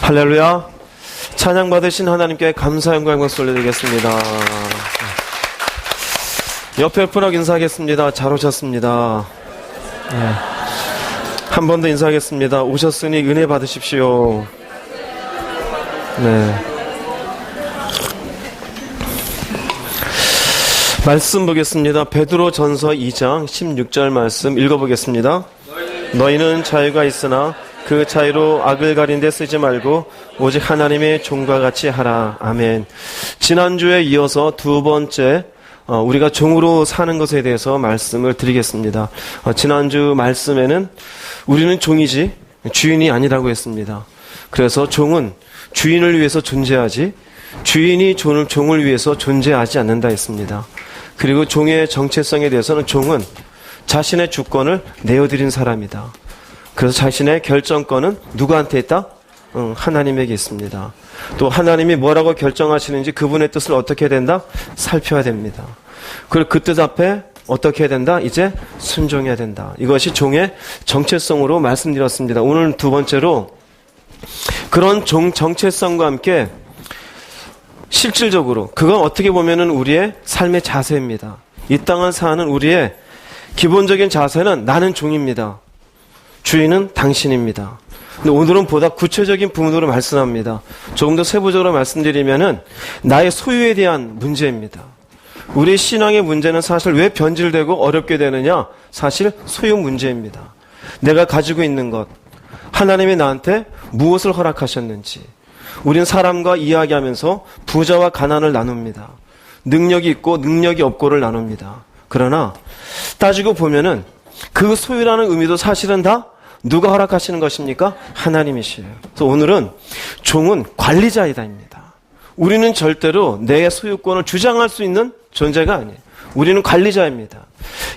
할렐루야. 찬양 받으신 하나님께 감사 영광 박수 올려드리겠습니다. 옆에 분하고 인사하겠습니다. 잘 오셨습니다. 네. 한 번 더 인사하겠습니다. 오셨으니 은혜 받으십시오. 네. 말씀 보겠습니다. 베드로 전서 2장 16절 말씀 읽어보겠습니다. 너희는 자유가 있으나 그 자유로 악을 가린 데 쓰지 말고 오직 하나님의 종과 같이 하라. 아멘. 지난주에 이어서 두 번째 우리가 종으로 사는 것에 대해서 말씀을 드리겠습니다. 지난주 말씀에는 우리는 종이지 주인이 아니라고 했습니다. 그래서 종은 주인을 위해서 존재하지 주인이 종을 위해서 존재하지 않는다 했습니다. 그리고 종의 정체성에 대해서는 종은 자신의 주권을 내어드린 사람이다. 그래서 자신의 결정권은 누구한테 있다? 하나님에게 있습니다. 또 하나님이 뭐라고 결정하시는지 그분의 뜻을 어떻게 해야 된다? 살펴야 됩니다. 그리고 그 뜻 앞에 어떻게 해야 된다? 이제 순종해야 된다. 이것이 종의 정체성으로 말씀드렸습니다. 오늘 두 번째로 그런 종 정체성과 함께 실질적으로 그건 어떻게 보면은 우리의 삶의 자세입니다. 이 땅을 사는 우리의 기본적인 자세는 나는 종입니다. 주인은 당신입니다. 근데 오늘은 보다 구체적인 부분으로 말씀합니다. 조금 더 세부적으로 말씀드리면은 나의 소유에 대한 문제입니다. 우리 신앙의 문제는 사실 왜 변질되고 어렵게 되느냐? 사실 소유 문제입니다. 내가 가지고 있는 것, 하나님이 나한테 무엇을 허락하셨는지. 우린 사람과 이야기하면서 부자와 가난을 나눕니다. 능력이 있고 능력이 없고를 나눕니다. 그러나 따지고 보면은 그 소유라는 의미도 사실은 다 누가 허락하시는 것입니까? 하나님이시에요. 그래서 오늘은 종은 관리자이다입니다. 우리는 절대로 내 소유권을 주장할 수 있는 존재가 아니에요. 우리는 관리자입니다.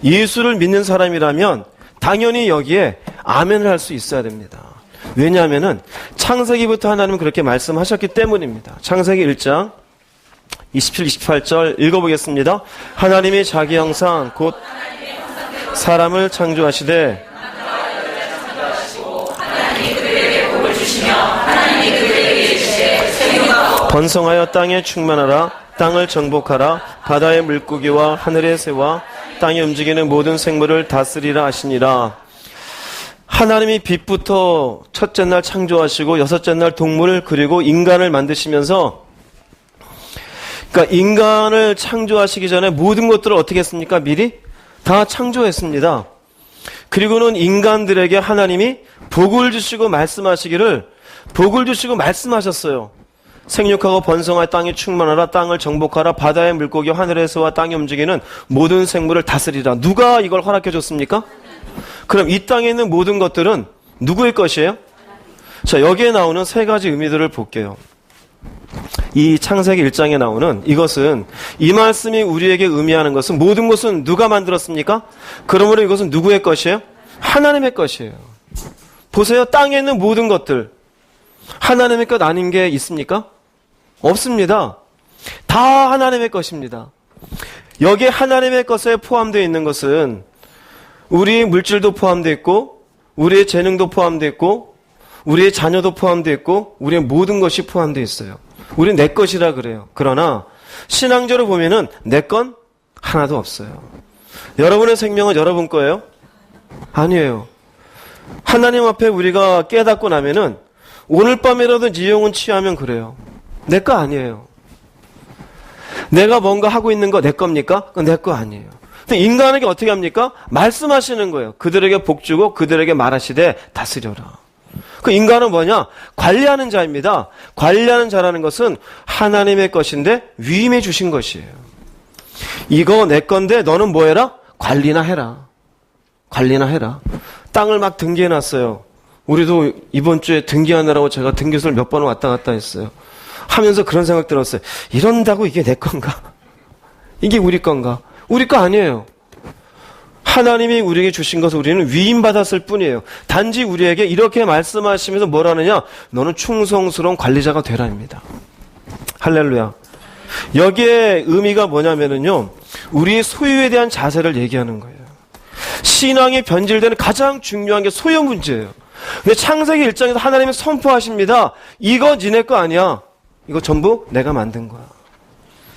예수를 믿는 사람이라면 당연히 여기에 아멘을 할 수 있어야 됩니다. 왜냐하면은 창세기부터 하나님은 그렇게 말씀하셨기 때문입니다. 창세기 1장 27, 28절 읽어보겠습니다. 하나님이 자기 형상 곧 사람을 창조하시되 번성하여 땅에 충만하라. 땅을 정복하라. 바다의 물고기와 하늘의 새와 땅에 움직이는 모든 생물을 다스리라 하시니라. 하나님이 빛부터 첫째 날 창조하시고 여섯째 날 동물을 그리고 인간을 만드시면서 그러니까 인간을 창조하시기 전에 모든 것들을 어떻게 했습니까? 미리 다 창조했습니다. 그리고는 인간들에게 하나님이 복을 주시고 말씀하시기를 복을 주시고 말씀하셨어요. 생육하고 번성하여 땅이 충만하라. 땅을 정복하라. 바다의 물고기 하늘의 새와 땅에 움직이는 모든 생물을 다스리라. 누가 이걸 허락해 줬습니까? 그럼 이 땅에 있는 모든 것들은 누구의 것이에요? 자, 여기에 나오는 세 가지 의미들을 볼게요. 이 창세기 1장에 나오는 이것은 이 말씀이 우리에게 의미하는 것은 모든 것은 누가 만들었습니까? 그러므로 이것은 누구의 것이에요? 하나님의 것이에요. 보세요. 땅에 있는 모든 것들 하나님의 것 아닌 게 있습니까? 없습니다. 다 하나님의 것입니다. 여기에 하나님의 것에 포함되어 있는 것은 우리 물질도 포함되어 있고 우리의 재능도 포함되어 있고 우리의 자녀도 포함되어 있고 우리의 모든 것이 포함되어 있어요. 우리는 내 것이라 그래요. 그러나 신앙적으로 보면은 내 건 하나도 없어요. 여러분의 생명은 여러분 거예요? 아니에요. 하나님 앞에 우리가 깨닫고 나면은 오늘 밤이라도 이용은 취하면 그래요. 내 거 아니에요. 내가 뭔가 하고 있는 거 내 겁니까? 그건 내 거 아니에요. 근데 인간에게 어떻게 합니까? 말씀하시는 거예요. 그들에게 복 주고 그들에게 말하시되 다스려라. 그 인간은 뭐냐? 관리하는 자입니다. 관리하는 자라는 것은 하나님의 것인데 위임해 주신 것이에요. 이거 내 건데 너는 뭐 해라? 관리나 해라. 관리나 해라. 땅을 막 등기해 놨어요. 우리도 이번 주에 등기하느라고 제가 등기소를 몇 번 왔다 갔다 했어요. 하면서 그런 생각 들었어요. 이런다고 이게 내 건가? 이게 우리 건가? 우리 거 아니에요. 하나님이 우리에게 주신 것을 우리는 위임받았을 뿐이에요. 단지 우리에게 이렇게 말씀하시면서 뭐라느냐? 너는 충성스러운 관리자가 되라입니다. 할렐루야. 여기에 의미가 뭐냐면은요, 우리의 소유에 대한 자세를 얘기하는 거예요. 신앙이 변질되는 가장 중요한 게 소유 문제예요. 근데 창세기 1장에서 하나님이 선포하십니다. 이거 니네 거 아니야. 이거 전부 내가 만든 거야.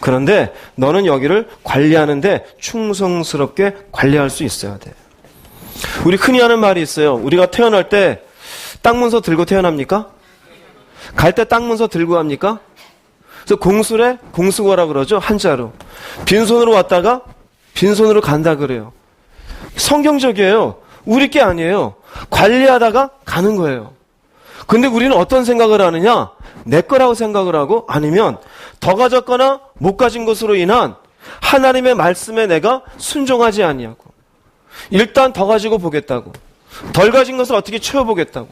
그런데 너는 여기를 관리하는데 충성스럽게 관리할 수 있어야 돼. 우리 흔히 하는 말이 있어요. 우리가 태어날 때 땅 문서 들고 태어납니까? 갈 때 땅 문서 들고 갑니까? 그래서 공술에 공수거라 그러죠. 한자로. 빈손으로 왔다가 빈손으로 간다 그래요. 성경적이에요. 우리 게 아니에요. 관리하다가 가는 거예요. 근데 우리는 어떤 생각을 하느냐? 내 거라고 생각을 하고 아니면 더 가졌거나 못 가진 것으로 인한 하나님의 말씀에 내가 순종하지 아니하고 일단 더 가지고 보겠다고 덜 가진 것을 어떻게 채워보겠다고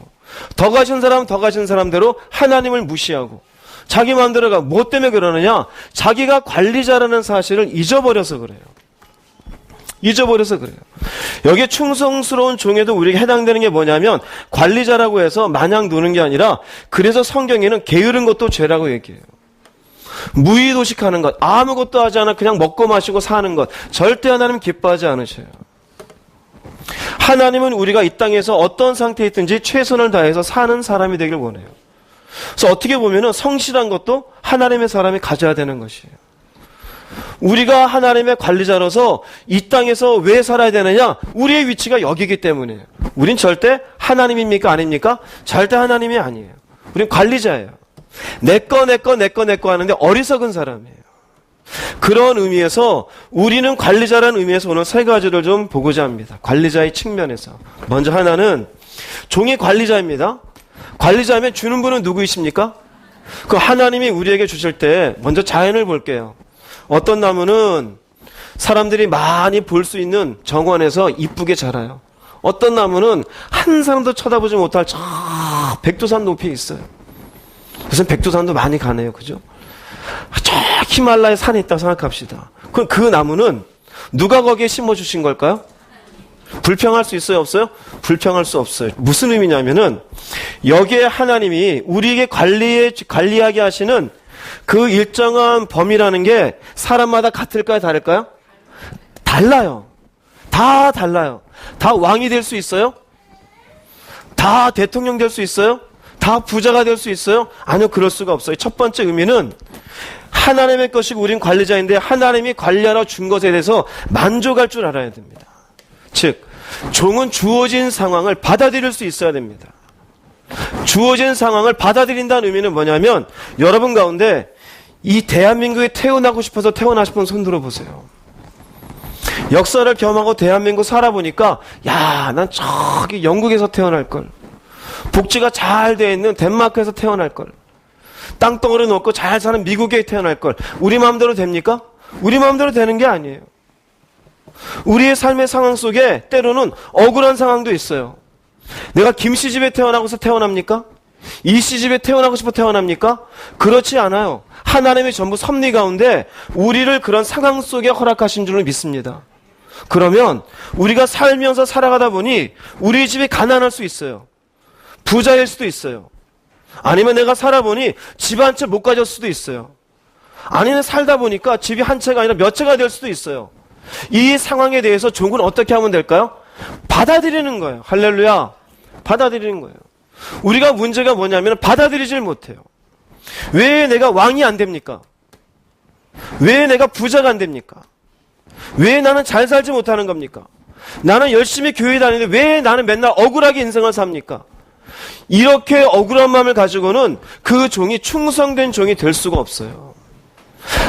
더 가진 사람 더 가진 사람대로 하나님을 무시하고 자기 마음대로 가. 뭐 때문에 그러느냐? 자기가 관리자라는 사실을 잊어버려서 그래요. 잊어버려서 그래요. 여기에 충성스러운 종에도 우리에게 해당되는 게 뭐냐면 관리자라고 해서 마냥 노는 게 아니라 그래서 성경에는 게으른 것도 죄라고 얘기해요. 무의도식하는 것, 아무것도 하지 않아 그냥 먹고 마시고 사는 것 절대 하나님 기뻐하지 않으셔요. 하나님은 우리가 이 땅에서 어떤 상태에 있든지 최선을 다해서 사는 사람이 되길 원해요. 그래서 어떻게 보면은 성실한 것도 하나님의 사람이 가져야 되는 것이에요. 우리가 하나님의 관리자로서 이 땅에서 왜 살아야 되느냐? 우리의 위치가 여기기 때문이에요. 우린 절대 하나님입니까? 아닙니까? 절대 하나님이 아니에요. 우린 관리자예요. 내 거 하는데 어리석은 사람이에요. 그런 의미에서 우리는 관리자라는 의미에서 오늘 세 가지를 좀 보고자 합니다. 관리자의 측면에서. 먼저 하나는 종이 관리자입니다. 관리자면 주는 분은 누구이십니까? 그 하나님이 우리에게 주실 때 먼저 자연을 볼게요. 어떤 나무는 사람들이 많이 볼 수 있는 정원에서 이쁘게 자라요. 어떤 나무는 한 사람도 쳐다보지 못할 저 백두산 높이에 있어요. 무슨 백두산도 많이 가네요. 그죠? 저 히말라야 산에 있다고 생각합시다. 그럼 그 나무는 누가 거기에 심어주신 걸까요? 불평할 수 있어요? 없어요? 불평할 수 없어요. 무슨 의미냐면은 여기에 하나님이 우리에게 관리하게 하시는 그 일정한 범위라는 게 사람마다 같을까요? 다를까요? 달라요. 다 달라요. 다 왕이 될 수 있어요? 다 대통령 될 수 있어요? 다 부자가 될 수 있어요? 아니요, 그럴 수가 없어요. 첫 번째 의미는 하나님의 것이고 우린 관리자인데 하나님이 관리하러 준 것에 대해서 만족할 줄 알아야 됩니다. 즉, 종은 주어진 상황을 받아들일 수 있어야 됩니다. 주어진 상황을 받아들인다는 의미는 뭐냐면 여러분 가운데 이 대한민국에 태어나고 싶어서 태어나신 분 손 들어보세요. 역사를 겸하고 대한민국 살아보니까 야, 난 저기 영국에서 태어날걸. 복지가 잘 돼 있는 덴마크에서 태어날걸. 땅덩어리 놓고 잘 사는 미국에 태어날걸. 우리 마음대로 됩니까? 우리 마음대로 되는 게 아니에요. 우리의 삶의 상황 속에 때로는 억울한 상황도 있어요. 내가 김씨 집에 태어나고서 태어납니까? 이씨 집에 태어나고 싶어 태어납니까? 그렇지 않아요. 하나님이 전부 섭리 가운데 우리를 그런 상황 속에 허락하신 줄을 믿습니다. 그러면 우리가 살면서 살아가다 보니 우리 집이 가난할 수 있어요. 부자일 수도 있어요. 아니면 내가 살아보니 집 한 채 못 가질 수도 있어요. 아니면 살다 보니까 집이 한 채가 아니라 몇 채가 될 수도 있어요. 이 상황에 대해서 종은 어떻게 하면 될까요? 받아들이는 거예요. 할렐루야. 받아들이는 거예요. 우리가 문제가 뭐냐면 받아들이질 못해요. 왜 내가 왕이 안 됩니까? 왜 내가 부자가 안 됩니까? 왜 나는 잘 살지 못하는 겁니까? 나는 열심히 교회 다니는데 왜 나는 맨날 억울하게 인생을 삽니까? 이렇게 억울한 마음을 가지고는 그 종이 충성된 종이 될 수가 없어요.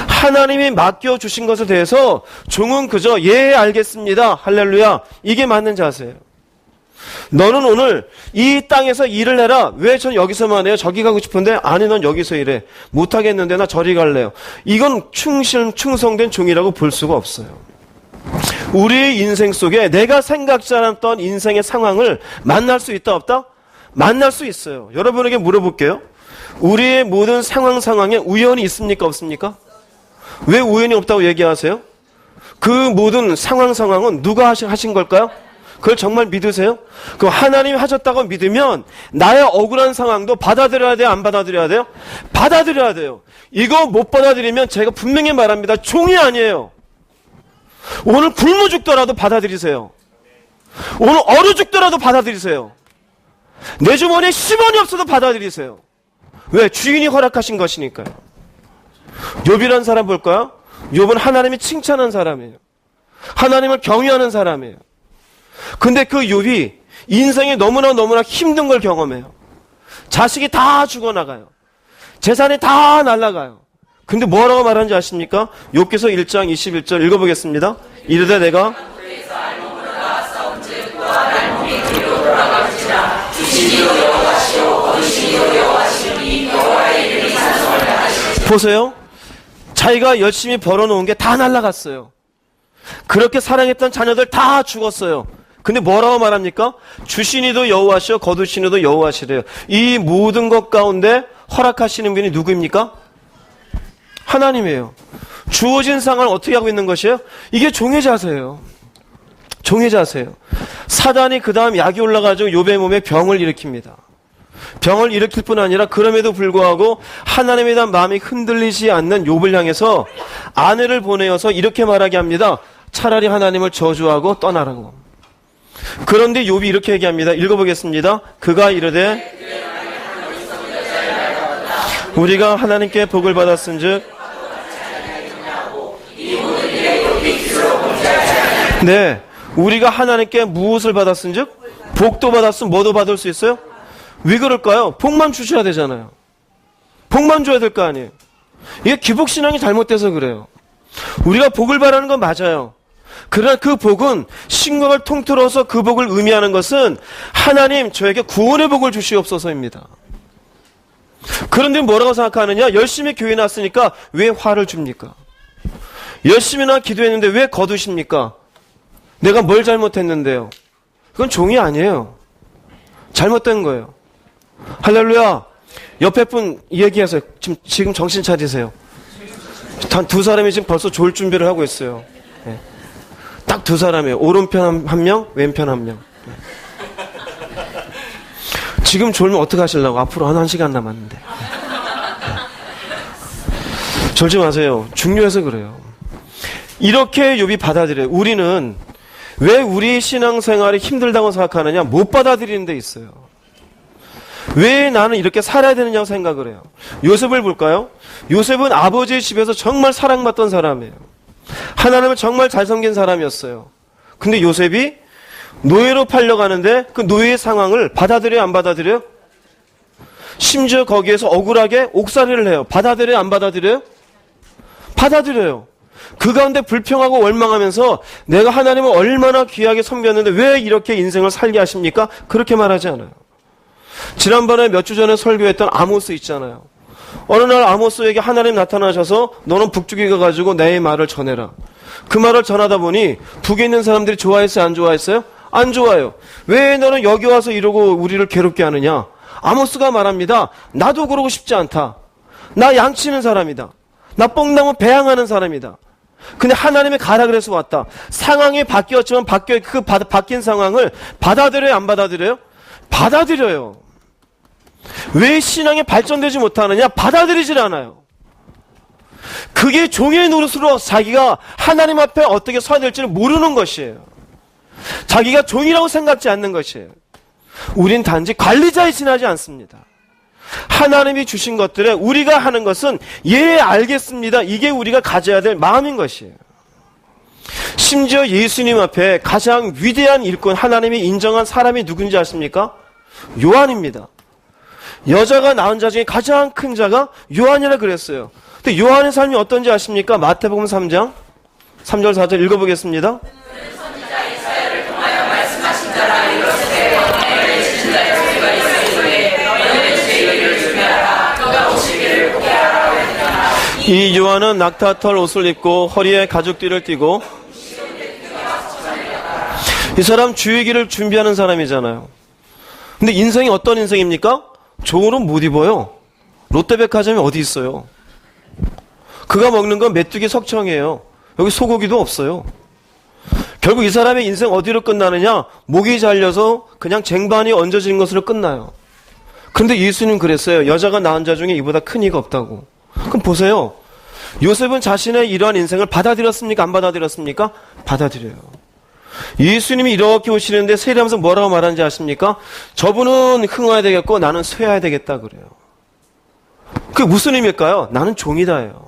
하나님이 맡겨주신 것에 대해서 종은 그저 예 알겠습니다. 할렐루야. 이게 맞는 자세예요. 너는 오늘 이 땅에서 일을 해라. 왜 전 여기서만 해요? 저기 가고 싶은데 아니 넌 여기서 일해. 못하겠는데 나 저리 갈래요. 이건 충성된 종이라고 볼 수가 없어요. 우리의 인생 속에 내가 생각지 않았던 인생의 상황을 만날 수 있다 없다? 만날 수 있어요. 여러분에게 물어볼게요. 우리의 모든 상황에 우연이 있습니까? 없습니까? 왜 우연이 없다고 얘기하세요? 그 모든 상황은 누가 하신 걸까요? 그걸 정말 믿으세요? 그 하나님이 하셨다고 믿으면 나의 억울한 상황도 받아들여야 돼요? 안 받아들여야 돼요? 받아들여야 돼요. 이거 못 받아들이면 제가 분명히 말합니다. 종이 아니에요. 오늘 굶어 죽더라도 받아들이세요. 오늘 얼어 죽더라도 받아들이세요. 내 주머니에 10원이 없어도 받아들이세요. 왜? 주인이 허락하신 것이니까요. 욥이라는 사람 볼까요? 욥은 하나님이 칭찬한 사람이에요. 하나님을 경외하는 사람이에요. 근데 그 욥이 인생에 너무나 힘든 걸 경험해요. 자식이 다 죽어나가요. 재산이 다 날아가요. 근데 뭐라고 말하는지 아십니까? 욥기서 1장 21절 읽어보겠습니다. 이르되 내가 보세요. 자기가 열심히 벌어놓은 게 다 날아갔어요. 그렇게 사랑했던 자녀들 다 죽었어요. 근데 뭐라고 말합니까? 주시니도 여호와시오 거두시니도 여호와시래요. 이 모든 것 가운데 허락하시는 분이 누구입니까? 하나님이에요. 주어진 상황을 어떻게 하고 있는 것이에요? 이게 종의 자세예요. 종의 자세예요. 사단이 그 다음 약이 올라가지고 욥의 몸에 병을 일으킵니다. 병을 일으킬 뿐 아니라 그럼에도 불구하고 하나님에 대한 마음이 흔들리지 않는 욥을 향해서 아내를 보내어서 이렇게 말하게 합니다. 차라리 하나님을 저주하고 떠나라고. 그런데 욥이 이렇게 얘기합니다. 읽어보겠습니다. 그가 이르되 우리가 하나님께 복을 받았은즉 네, 우리가 하나님께 무엇을 받았은즉 복도 받았으면 뭐도 받을 수 있어요? 왜 그럴까요? 복만 주셔야 되잖아요. 복만 줘야 될 거 아니에요. 이게 기복신앙이 잘못돼서 그래요. 우리가 복을 바라는 건 맞아요. 그러나 그 복은 신경을 통틀어서 그 복을 의미하는 것은 하나님 저에게 구원의 복을 주시옵소서입니다. 그런데 뭐라고 생각하느냐? 열심히 교회 나왔으니까 왜 화를 줍니까? 열심히나 기도했는데 왜 거두십니까? 내가 뭘 잘못했는데요? 그건 종이 아니에요. 잘못된 거예요. 할렐루야. 옆에 분 얘기하세요. 지금 정신 차리세요. 단 두 사람이 지금 벌써 졸 준비를 하고 있어요. 네. 딱 두 사람이에요. 오른편 한 명, 왼편 한 명. 네. 지금 졸면 어떻게 하시려고? 앞으로 한 시간 남았는데. 네. 졸지 마세요. 중요해서 그래요. 이렇게 욥이 받아들여요. 우리는 왜 우리 신앙생활이 힘들다고 생각하느냐? 못 받아들이는 데 있어요. 왜 나는 이렇게 살아야 되느냐고 생각을 해요. 요셉을 볼까요? 요셉은 아버지의 집에서 정말 사랑받던 사람이에요. 하나님을 정말 잘 섬긴 사람이었어요. 근데 요셉이 노예로 팔려가는데 그 노예의 상황을 받아들여요, 안 받아들여요? 심지어 거기에서 억울하게 옥살이를 해요. 받아들여요, 안 받아들여요? 받아들여요. 그 가운데 불평하고 원망하면서 내가 하나님을 얼마나 귀하게 섬겼는데 왜 이렇게 인생을 살게 하십니까? 그렇게 말하지 않아요. 지난번에 몇 주 전에 설교했던 아모스 있잖아요. 어느 날 아모스에게 하나님 나타나셔서 너는 북쪽에 가가지고 내 말을 전해라. 그 말을 전하다 보니 북에 있는 사람들이 좋아했어요? 안 좋아했어요? 안 좋아요. 왜 너는 여기 와서 이러고 우리를 괴롭게 하느냐? 아모스가 말합니다. 나도 그러고 싶지 않다. 나 양치는 사람이다. 나 뽕나무 배양하는 사람이다. 근데 하나님이 가라 그래서 왔다. 상황이 바뀌었지만 바뀐 상황을 받아들여요, 안 받아들여요? 받아들여요. 왜 신앙이 발전되지 못하느냐? 받아들이질 않아요. 그게 종의 노릇으로 자기가 하나님 앞에 어떻게 서야 될지를 모르는 것이에요. 자기가 종이라고 생각지 않는 것이에요. 우린 단지 관리자에 지나지 않습니다. 하나님이 주신 것들에 우리가 하는 것은 예, 알겠습니다. 이게 우리가 가져야 될 마음인 것이에요. 심지어 예수님 앞에 가장 위대한 일꾼, 하나님이 인정한 사람이 누군지 아십니까? 요한입니다. 여자가 낳은 자 중에 가장 큰 자가 요한이라 그랬어요. 근데 요한의 삶이 어떤지 아십니까? 마태복음 3장 3절 4절 읽어보겠습니다. 이 요한은 낙타털 옷을 입고 허리에 가죽띠를 띠고 이 사람 주의기를 준비하는 사람이잖아요. 근데 인생이 어떤 인생입니까? 좋은 옷 못 입어요. 롯데백화점이 어디 있어요? 그가 먹는 건 메뚜기 석청이에요. 여기 소고기도 없어요. 결국 이 사람의 인생 어디로 끝나느냐? 목이 잘려서 그냥 쟁반이 얹어진 것으로 끝나요. 그런데 예수님 그랬어요. 여자가 낳은 자 중에 이보다 큰 이가 없다고. 그럼 보세요. 요셉은 자신의 이러한 인생을 받아들였습니까? 안 받아들였습니까? 받아들여요. 예수님이 이렇게 오시는데 세례하면서 뭐라고 말하는지 아십니까? 저분은 흥해야 되겠고 나는 쇠해야 되겠다 그래요. 그게 무슨 의미일까요? 나는 종이다예요.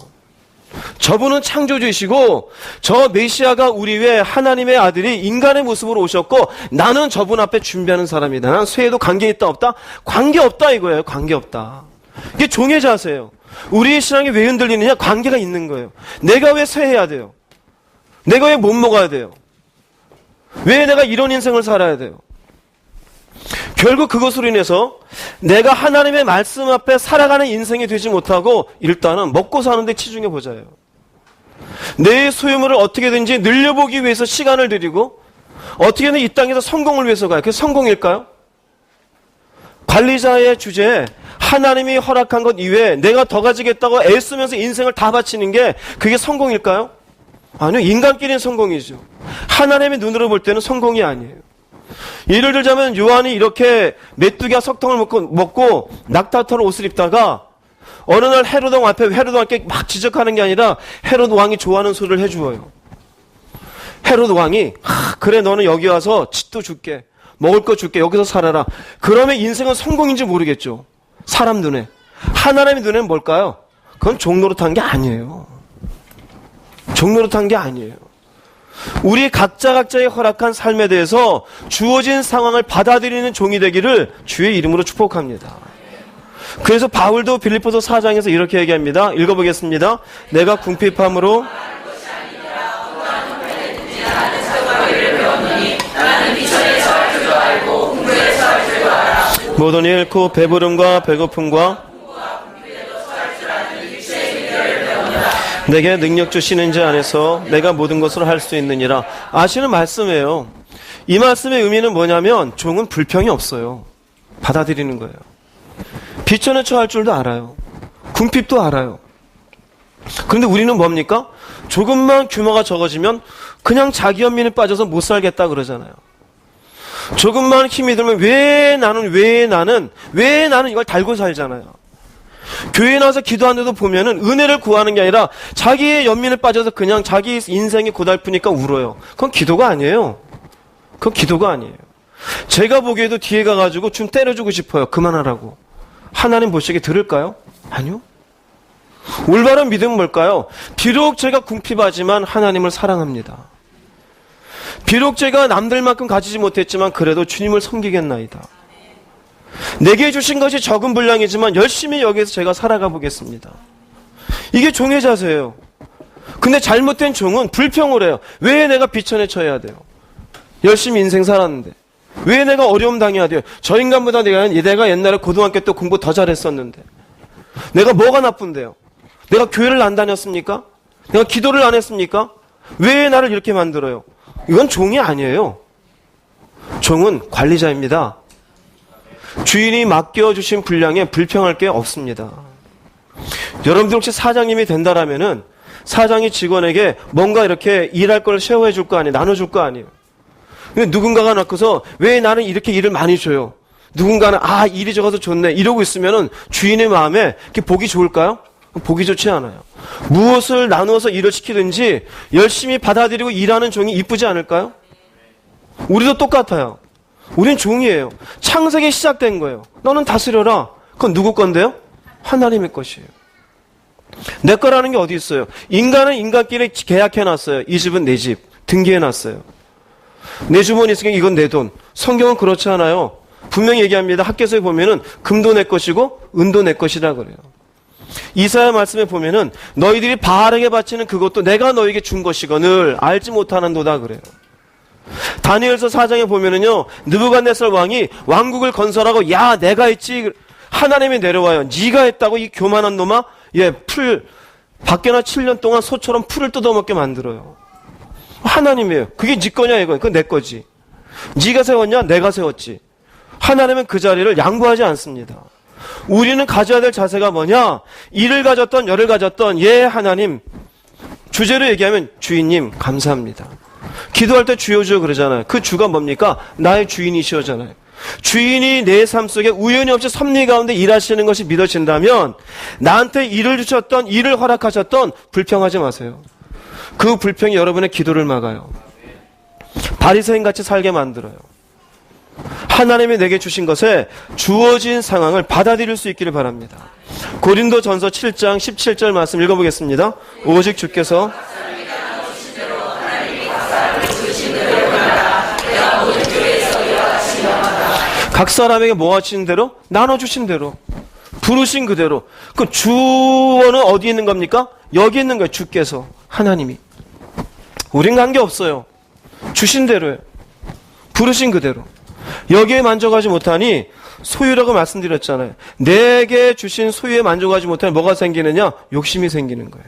저분은 창조주이시고 저 메시아가 우리 위에 하나님의 아들이 인간의 모습으로 오셨고 나는 저분 앞에 준비하는 사람이다. 나는 쇠에도 관계있다 없다? 관계없다 이거예요. 관계없다. 이게 종의 자세예요. 우리의 신앙이 왜 흔들리느냐? 관계가 있는 거예요. 내가 왜 쇠해야 돼요? 내가 왜 못 먹어야 돼요? 왜 내가 이런 인생을 살아야 돼요? 결국 그것으로 인해서 내가 하나님의 말씀 앞에 살아가는 인생이 되지 못하고 일단은 먹고 사는데 치중해 보자요. 내 소유물을 어떻게든지 늘려보기 위해서 시간을 들이고 어떻게든 이 땅에서 성공을 위해서 가요. 그게 성공일까요? 관리자의 주제에 하나님이 허락한 것 이외에 내가 더 가지겠다고 애쓰면서 인생을 다 바치는 게 그게 성공일까요? 아니요. 인간끼리는 성공이죠. 하나님의 눈으로 볼 때는 성공이 아니에요. 예를 들자면 요한이 이렇게 메뚜기와 석통을 먹고 낙타털 옷을 입다가 어느 날 헤롯 왕 앞에 헤롯 왕께 막 지적하는 게 아니라 헤롯 왕이 좋아하는 소리를 해주어요. 헤롯 왕이 그래 너는 여기 와서 칡도 줄게. 먹을 거 줄게. 여기서 살아라. 그러면 인생은 성공인지 모르겠죠. 사람 눈에. 하나님의 눈에는 뭘까요? 그건 종노릇한 게 아니에요. 종노릇한 게 아니에요. 우리 각자의 허락한 삶에 대해서 주어진 상황을 받아들이는 종이 되기를 주의 이름으로 축복합니다. 그래서 바울도 빌립보서 4장에서 이렇게 얘기합니다. 읽어보겠습니다. 내가 궁핍함으로 모든 일 그 배부름과 배고픔과 내게 능력 주시는 자 안에서 내가 모든 것을 할 수 있느니라. 아시는 말씀이에요. 이 말씀의 의미는 뭐냐면 종은 불평이 없어요. 받아들이는 거예요. 비천에 처할 줄도 알아요. 궁핍도 알아요. 그런데 우리는 뭡니까? 조금만 규모가 적어지면 그냥 자기 연민에 빠져서 못 살겠다 그러잖아요. 조금만 힘이 들면 왜 나는 이걸 달고 살잖아요. 교회에 나와서 기도하는데도 보면은 은혜를 구하는 게 아니라 자기의 연민에 빠져서 그냥 자기 인생이 고달프니까 울어요. 그건 기도가 아니에요. 그건 기도가 아니에요. 제가 보기에도 뒤에 가가지고 좀 때려주고 싶어요. 그만하라고. 하나님 보시기에 들을까요? 아니요. 올바른 믿음은 뭘까요? 비록 제가 궁핍하지만 하나님을 사랑합니다. 비록 제가 남들만큼 가지지 못했지만 그래도 주님을 섬기겠나이다. 내게 주신 것이 적은 분량이지만 열심히 여기에서 제가 살아가 보겠습니다. 이게 종의 자세예요. 근데 잘못된 종은 불평을 해요. 왜 내가 비천에 처해야 돼요? 열심히 인생 살았는데. 왜 내가 어려움 당해야 돼요? 저 인간보다 내가 옛날에 고등학교 때 공부 더 잘했었는데. 내가 뭐가 나쁜데요? 내가 교회를 안 다녔습니까? 내가 기도를 안 했습니까? 왜 나를 이렇게 만들어요? 이건 종이 아니에요. 종은 관리자입니다. 주인이 맡겨주신 분량에 불평할 게 없습니다. 여러분들 혹시 사장님이 된다라면은 사장이 직원에게 뭔가 이렇게 일할 걸 쉐어해 줄 거 아니에요? 나눠줄 거 아니에요? 근데 누군가가 낳고서 왜 나는 이렇게 일을 많이 줘요? 누군가는 일이 적어서 좋네 이러고 있으면은 주인의 마음에 그게 보기 좋을까요? 보기 좋지 않아요. 무엇을 나누어서 일을 시키든지 열심히 받아들이고 일하는 종이 이쁘지 않을까요? 우리도 똑같아요. 우린 종이에요. 창세기 시작된 거예요. 너는 다스려라. 그건 누구 건데요? 하나님의 것이에요. 내 거라는 게 어디 있어요? 인간은 인간끼리 계약해놨어요. 이 집은 내 집. 등기해놨어요. 내 주머니 있으니까 이건 내 돈. 성경은 그렇지 않아요. 분명히 얘기합니다. 학교에서 보면은 금도 내 것이고 은도 내 것이라 그래요. 이사야 말씀에 보면은 너희들이 바알에게 바치는 그것도 내가 너에게 준 것이거늘 알지 못하는도다 그래요. 다니엘서 4장에 보면은요, 느부갓네살 왕이 왕국을 건설하고 야 내가 했지 하나님이 내려와요. 네가 했다고 이 교만한 놈아 풀 밖에나 7년 동안 소처럼 풀을 뜯어먹게 만들어요. 하나님이에요. 그게 네 거냐 이거? 그건 내 거지. 네가 세웠냐? 내가 세웠지. 하나님은 그 자리를 양보하지 않습니다. 우리는 가져야 될 자세가 뭐냐? 일을 가졌던 열을 가졌던 하나님 주제로 얘기하면 주인님 감사합니다. 기도할 때 주여 주여 그러잖아요. 그 주가 뭡니까? 나의 주인이시오잖아요. 주인이 내 삶 속에 우연히 없이 섭리 가운데 일하시는 것이 믿어진다면 나한테 일을 주셨던 일을 허락하셨던 불평하지 마세요. 그 불평이 여러분의 기도를 막아요. 바리새인같이 살게 만들어요. 하나님이 내게 주신 것에 주어진 상황을 받아들일 수 있기를 바랍니다. 고린도전서 7장 17절 말씀 읽어보겠습니다. 오직 주께서 각 사람에게 뭐 하신 대로? 나눠주신 대로. 부르신 그대로. 그 주어는 어디 있는 겁니까? 여기 있는 거예요. 주께서. 하나님이. 우린 관계없어요. 주신 대로예요. 부르신 그대로. 여기에 만족하지 못하니 소유라고 말씀드렸잖아요. 내게 주신 소유에 만족하지 못하니 뭐가 생기느냐? 욕심이 생기는 거예요.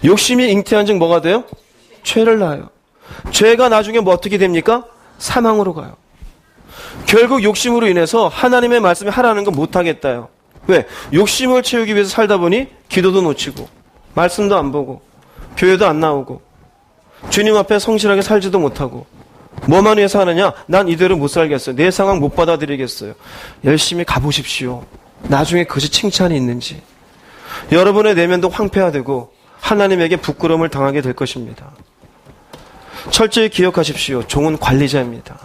욕심이 잉태한 즉 뭐가 돼요? 죄를 낳아요. 죄가 나중에 뭐 어떻게 됩니까? 사망으로 가요. 결국 욕심으로 인해서 하나님의 말씀에 하라는 거 못하겠다요. 왜? 욕심을 채우기 위해서 살다 보니 기도도 놓치고 말씀도 안 보고 교회도 안 나오고 주님 앞에 성실하게 살지도 못하고 뭐만 위해서 하느냐? 난 이대로 못 살겠어요. 내 상황 못 받아들이겠어요. 열심히 가보십시오. 나중에 그것이 칭찬이 있는지. 여러분의 내면도 황폐화되고 하나님에게 부끄러움을 당하게 될 것입니다. 철저히 기억하십시오. 종은 관리자입니다.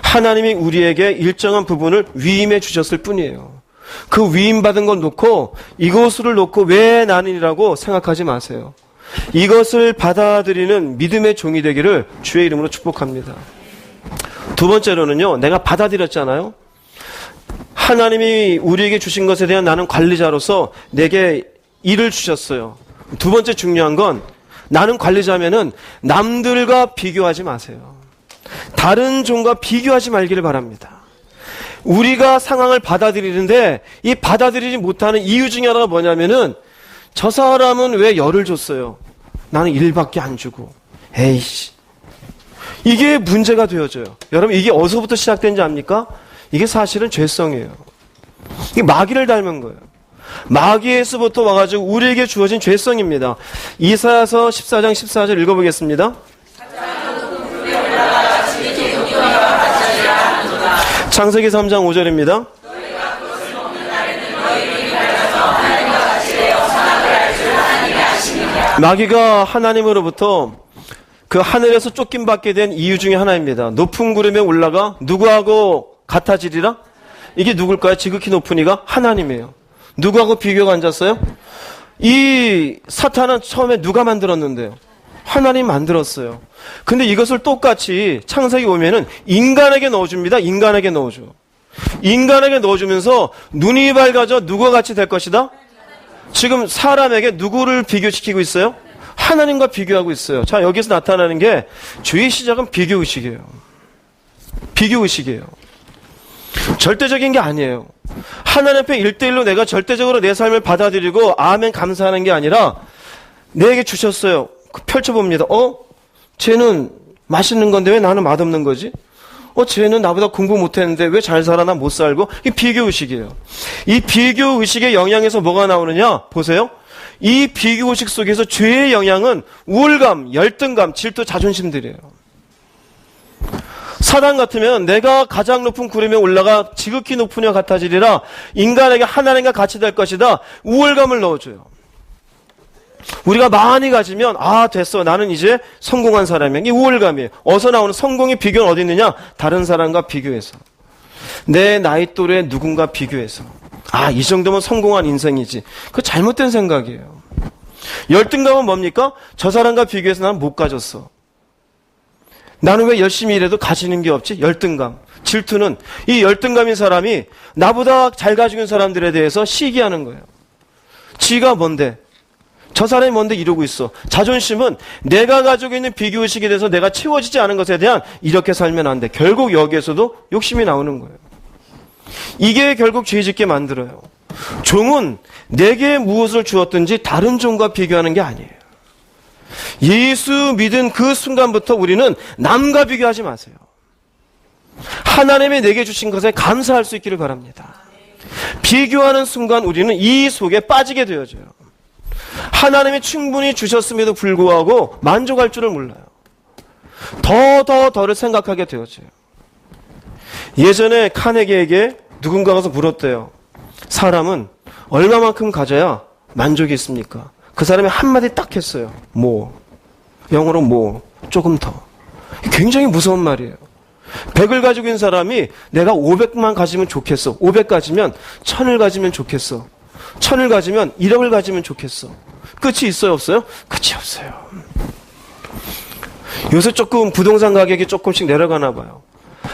하나님이 우리에게 일정한 부분을 위임해 주셨을 뿐이에요. 그 위임받은 건 놓고 이것을 놓고 왜 나는이라고 생각하지 마세요. 이것을 받아들이는 믿음의 종이 되기를 주의 이름으로 축복합니다. 두 번째로는요, 내가 받아들였잖아요. 하나님이 우리에게 주신 것에 대한 나는 관리자로서 내게 일을 주셨어요. 두 번째 중요한 건 나는 관리자면은 남들과 비교하지 마세요. 다른 종과 비교하지 말기를 바랍니다. 우리가 상황을 받아들이는데 이 받아들이지 못하는 이유 중에 하나가 뭐냐면은 저 사람은 왜 열을 줬어요? 나는 일밖에 안 주고. 에이씨. 이게 문제가 되어져요. 여러분 이게 어디서부터 시작된지 압니까? 이게 사실은 죄성이에요. 이게 마귀를 닮은 거예요. 마귀에서부터 와가지고 우리에게 주어진 죄성입니다. 이사야서 14장 14절 읽어보겠습니다. 창세기 3장 5절입니다. 마귀가 하나님으로부터 그 하늘에서 쫓김받게 된 이유 중에 하나입니다. 높은 구름에 올라가 누구하고 같아지리라? 이게 누굴까요? 지극히 높은 이가 하나님이에요. 누구하고 비교가 앉았어요? 이 사탄은 처음에 누가 만들었는데요? 하나님 만들었어요. 근데 이것을 똑같이 창세기 오면은 인간에게 넣어줍니다. 인간에게 넣어줘. 인간에게 넣어주면서 눈이 밝아져 누구와 같이 될 것이다? 지금 사람에게 누구를 비교시키고 있어요? 하나님과 비교하고 있어요. 자, 여기서 나타나는 게 죄의 시작은 비교의식이에요. 비교의식이에요. 절대적인 게 아니에요. 하나님 앞에 1대1로 내가 절대적으로 내 삶을 받아들이고 아멘 감사하는 게 아니라 내게 주셨어요. 펼쳐봅니다. 쟤는 맛있는 건데 왜 나는 맛없는 거지? 쟤는 나보다 공부 못했는데 왜 잘 살아 나 못 살고? 이 비교의식이에요. 이 비교의식의 영향에서 뭐가 나오느냐? 보세요. 이 비교의식 속에서 죄의 영향은 우울감, 열등감, 질투, 자존심들이에요. 사단 같으면 내가 가장 높은 구름에 올라가 지극히 높은 이와 같아지리라. 인간에게 하나님과 같이 될 것이다. 우울감을 넣어줘요. 우리가 많이 가지면 됐어. 나는 이제 성공한 사람이야. 이 우월감이에요. 어디서 나오는 성공의 비교는 어디 있느냐? 다른 사람과 비교해서. 내 나이 또래 누군가 비교해서. 이 정도면 성공한 인생이지. 그거 잘못된 생각이에요. 열등감은 뭡니까? 저 사람과 비교해서 나는 못 가졌어. 나는 왜 열심히 일해도 가지는 게 없지? 열등감. 질투는 이 열등감인 사람이 나보다 잘 가지고 있는 사람들에 대해서 시기하는 거예요. 지가 뭔데? 저 사람이 뭔데 이러고 있어. 자존심은 내가 가지고 있는 비교의식에 대해서 내가 채워지지 않은 것에 대한 이렇게 살면 안 돼. 결국 여기에서도 욕심이 나오는 거예요. 이게 결국 죄 짓게 만들어요. 종은 내게 무엇을 주었든지 다른 종과 비교하는 게 아니에요. 예수 믿은 그 순간부터 우리는 남과 비교하지 마세요. 하나님이 내게 주신 것에 감사할 수 있기를 바랍니다. 비교하는 순간 우리는 이 속에 빠지게 되어져요. 하나님이 충분히 주셨음에도 불구하고 만족할 줄을 몰라요. 더를 생각하게 되어져요. 예전에 카네기에게 누군가가 물었대요. 사람은 얼마만큼 가져야 만족이 있습니까? 그 사람이 한마디 딱 했어요. 영어로 조금 더. 굉장히 무서운 말이에요. 100을 가지고 있는 사람이 내가 500만 가지면 좋겠어. 500 가지면 1000을 가지면 좋겠어. 1000을 가지면 1억을 가지면 좋겠어. 끝이 있어요, 없어요? 끝이 없어요. 요새 조금 부동산 가격이 조금씩 내려가나 봐요.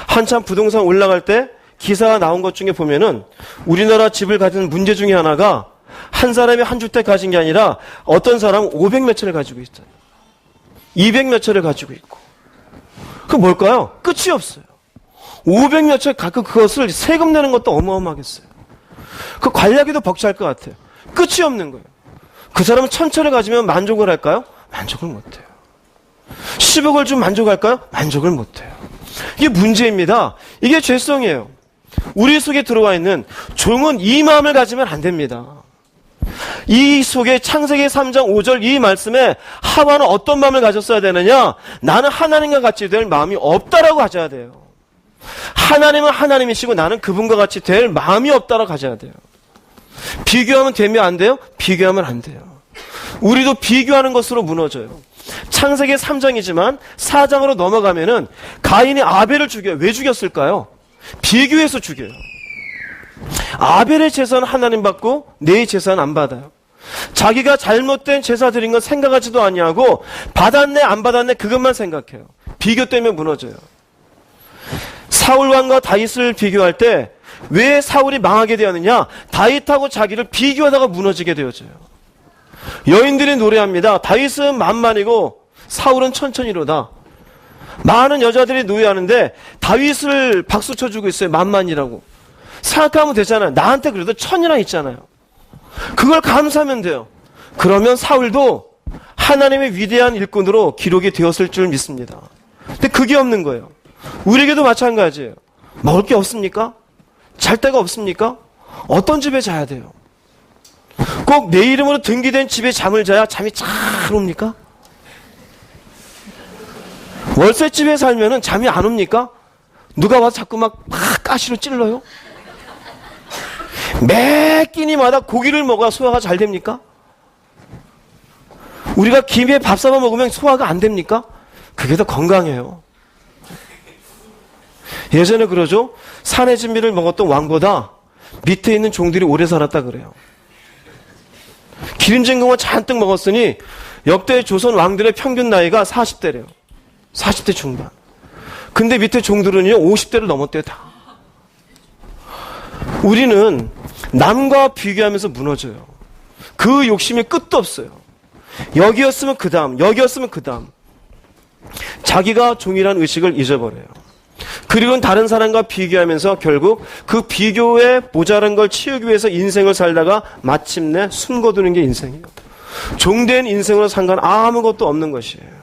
한참 부동산 올라갈 때 기사가 나온 것 중에 보면은 우리나라 집을 가진 문제 중에 하나가 한 사람이 한 주택 가진 게 아니라 어떤 사람은 500 몇 채를 가지고 있어요. 200 몇 채를 가지고 있고. 그 뭘까요? 끝이 없어요. 500 몇 채 갖고 그것을 세금 내는 것도 어마어마하겠어요. 그 관리하기도 벅찰 것 같아요. 끝이 없는 거예요. 그 사람은 1000채를 가지면 만족을 할까요? 만족을 못해요. 10억을 좀 만족할까요? 만족을 못해요. 이게 문제입니다. 이게 죄성이에요. 우리 속에 들어와 있는 종은 이 마음을 가지면 안 됩니다. 이 속에 창세기 3장 5절 이 말씀에 하와는 어떤 마음을 가졌어야 되느냐? 나는 하나님과 같이 될 마음이 없다라고 가져야 돼요. 하나님은 하나님이시고 나는 그분과 같이 될 마음이 없다라고 가져야 돼요. 비교하면 되면 안 돼요? 비교하면 안 돼요. 우리도 비교하는 것으로 무너져요. 창세기 3장이지만 4장으로 넘어가면은 가인이 아벨을 죽여요. 왜 죽였을까요? 비교해서 죽여요. 아벨의 제사는 하나님 받고 내 제사는 안 받아요. 자기가 잘못된 제사 드린 건 생각하지도 아니하고 받았네 안 받았네 그것만 생각해요. 비교 때문에 무너져요. 사울 왕과 다윗을 비교할 때 왜 사울이 망하게 되었느냐? 다윗하고 자기를 비교하다가 무너지게 되어져요. 여인들이 노래합니다. 다윗은 만만이고 사울은 천천히로다. 많은 여자들이 노래하는데 다윗을 박수 쳐주고 있어요. 만만이라고. 생각하면 되잖아요. 나한테 그래도 1000이나 있잖아요. 그걸 감사하면 돼요. 그러면 사울도 하나님의 위대한 일꾼으로 기록이 되었을 줄 믿습니다. 근데 그게 없는 거예요. 우리에게도 마찬가지예요. 먹을 게 없습니까? 잘 데가 없습니까? 어떤 집에 자야 돼요? 꼭 내 이름으로 등기된 집에 잠을 자야 잠이 잘 옵니까? 월세집에 살면은 잠이 안 옵니까? 누가 와서 자꾸 막 가시로 찔러요? 매 끼니마다 고기를 먹어야 소화가 잘 됩니까? 우리가 김에 밥 싸서 먹으면 소화가 안 됩니까? 그게 더 건강해요. 예전에 그러죠? 산의 진미를 먹었던 왕보다 밑에 있는 종들이 오래 살았다 그래요. 기름진 것만 잔뜩 먹었으니 역대 조선 왕들의 평균 나이가 40대래요. 40대 중반. 근데 밑에 종들은요 50대를 넘었대요 다. 우리는 남과 비교하면서 무너져요. 그 욕심이 끝도 없어요. 여기였으면 그 다음, 여기였으면 그 다음. 자기가 종이라는 의식을 잊어버려요. 그리고 다른 사람과 비교하면서 결국 그 비교에 모자란 걸 치우기 위해서 인생을 살다가 마침내 숨거두는 게 인생이에요. 종된 인생으로 상관 아무것도 없는 것이에요.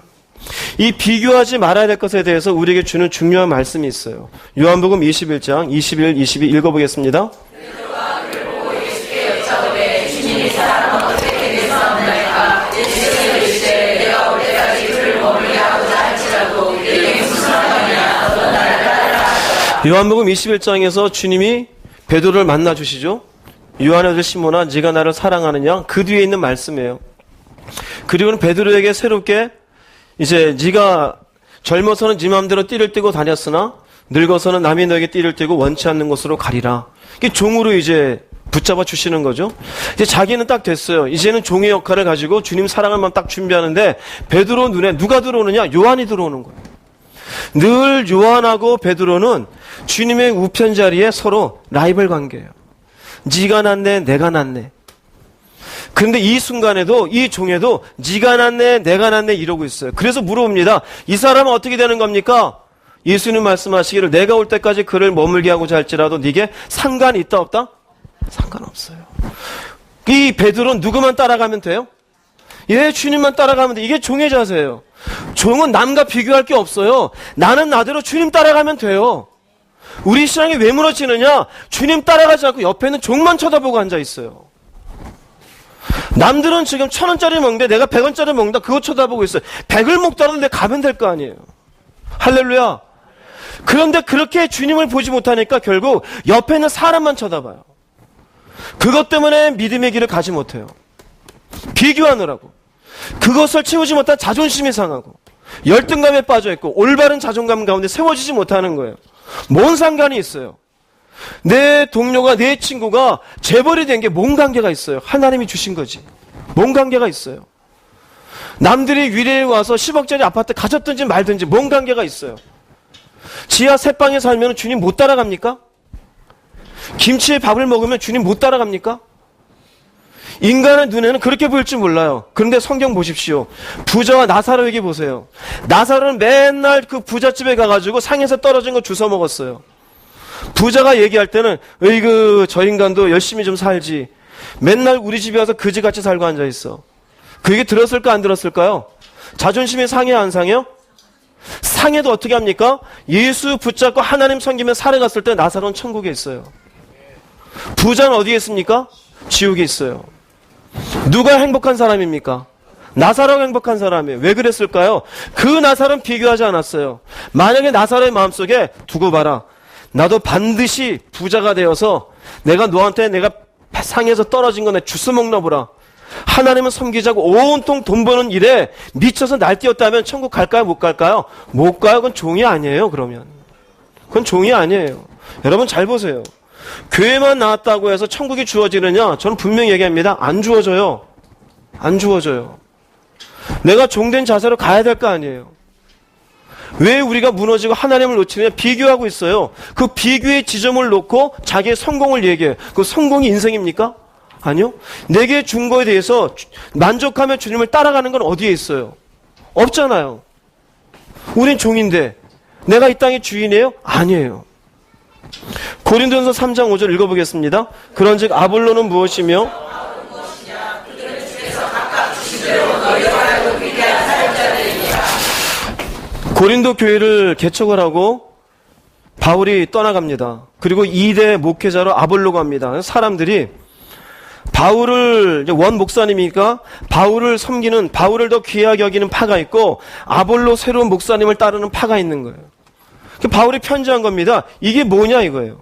이 비교하지 말아야 될 것에 대해서 우리에게 주는 중요한 말씀이 있어요. 요한복음 21장 21, 22 읽어보겠습니다. 요한복음 21장에서 주님이 베드로를 만나 주시죠. 요한의 아들 시몬아 네가 나를 사랑하느냐? 그 뒤에 있는 말씀이에요. 그리고는 베드로에게 새롭게 이제 네가 젊어서는 네 마음대로 띠를 띠고 다녔으나 늙어서는 남이 너에게 띠를 띠고 원치 않는 곳으로 가리라. 이게 종으로 이제 붙잡아 주시는 거죠. 이제 자기는 딱 됐어요. 이제는 종의 역할을 가지고 주님 사랑할 마음 딱 준비하는데 베드로 눈에 누가 들어오느냐? 요한이 들어오는 거예요. 늘 요한하고 베드로는 주님의 우편 자리에 서로 라이벌 관계예요. 네가 낫네, 내가 낫네. 그런데 이 순간에도 이 종에도 네가 낫네, 내가 낫네 이러고 있어요. 그래서 물어봅니다. 이 사람은 어떻게 되는 겁니까? 예수님 말씀하시기를 내가 올 때까지 그를 머물게 하고자 할지라도 네게 상관이 있다 없다? 상관없어요. 이 베드로는 누구만 따라가면 돼요? 예, 주님만 따라가면 돼. 이게 종의 자세예요. 종은 남과 비교할 게 없어요. 나는 나대로 주님 따라가면 돼요. 우리 신앙이 왜 무너지느냐? 주님 따라가지 않고 옆에는 종만 쳐다보고 앉아 있어요. 남들은 지금 1000원짜리 먹는데 내가 100원짜리 먹는다. 그거 쳐다보고 있어요. 100을 먹더라도 내가 가면 될 거 아니에요. 할렐루야. 그런데 그렇게 주님을 보지 못하니까 결국 옆에 있는 사람만 쳐다봐요. 그것 때문에 믿음의 길을 가지 못해요. 비교하느라고. 그것을 채우지 못한 자존심이 상하고 열등감에 빠져 있고 올바른 자존감 가운데 세워지지 못하는 거예요. 뭔 상관이 있어요? 내 동료가, 내 친구가 재벌이 된 게 뭔 관계가 있어요? 하나님이 주신 거지. 뭔 관계가 있어요? 남들이 위례에 와서 10억짜리 아파트 가졌든지 말든지 뭔 관계가 있어요? 지하 셋방에 살면 주님 못 따라갑니까? 김치에 밥을 먹으면 주님 못 따라갑니까? 인간의 눈에는 그렇게 보일 줄 몰라요. 그런데 성경 보십시오. 부자와 나사로 얘기 보세요. 나사로는 맨날 그 부잣집에 가가지고 상에서 떨어진 거 주워 먹었어요. 부자가 얘기할 때는 으이그 저 인간도 열심히 좀 살지. 맨날 우리 집에 와서 그지같이 살고 앉아있어. 그 얘기 들었을까 안 들었을까요? 자존심이 상해요 안 상해요? 상해도 어떻게 합니까? 예수 붙잡고 하나님 섬기며 살아갔을 때 나사로는 천국에 있어요. 부자는 어디에 있습니까? 지옥에 있어요. 누가 행복한 사람입니까? 나사로가 행복한 사람이에요. 왜 그랬을까요? 그 나사로는 비교하지 않았어요. 만약에 나사로의 마음속에 두고 봐라. 나도 반드시 부자가 되어서 내가 너한테 내가 상에서 떨어진 거 내 주워 먹나 보라. 하나님은 섬기자고 온통 돈 버는 일에 미쳐서 날뛰었다면 천국 갈까요? 못 갈까요? 못 가요. 그건 종이 아니에요. 그러면 그건 종이 아니에요. 여러분 잘 보세요. 교회만 나왔다고 해서 천국이 주어지느냐? 저는 분명히 얘기합니다. 안 주어져요. 안 주어져요. 내가 종된 자세로 가야 될 거 아니에요. 왜 우리가 무너지고 하나님을 놓치느냐? 비교하고 있어요. 그 비교의 지점을 놓고 자기의 성공을 얘기해요. 그 성공이 인생입니까? 아니요. 내게 준 거에 대해서 만족하며 주님을 따라가는 건 어디에 있어요? 없잖아요. 우린 종인데 내가 이 땅의 주인이에요? 아니에요. 고린도전서 3장 5절 읽어보겠습니다. 그런즉 아볼로는 무엇이며 고린도 교회를 개척을 하고 바울이 떠나갑니다. 그리고 2대 목회자로 아볼로가 합니다. 사람들이 바울을 원 목사님이니까 바울을 섬기는, 바울을 더 귀하게 여기는 파가 있고 아볼로 새로운 목사님을 따르는 파가 있는 거예요. 바울이 편지한 겁니다. 이게 뭐냐 이거예요.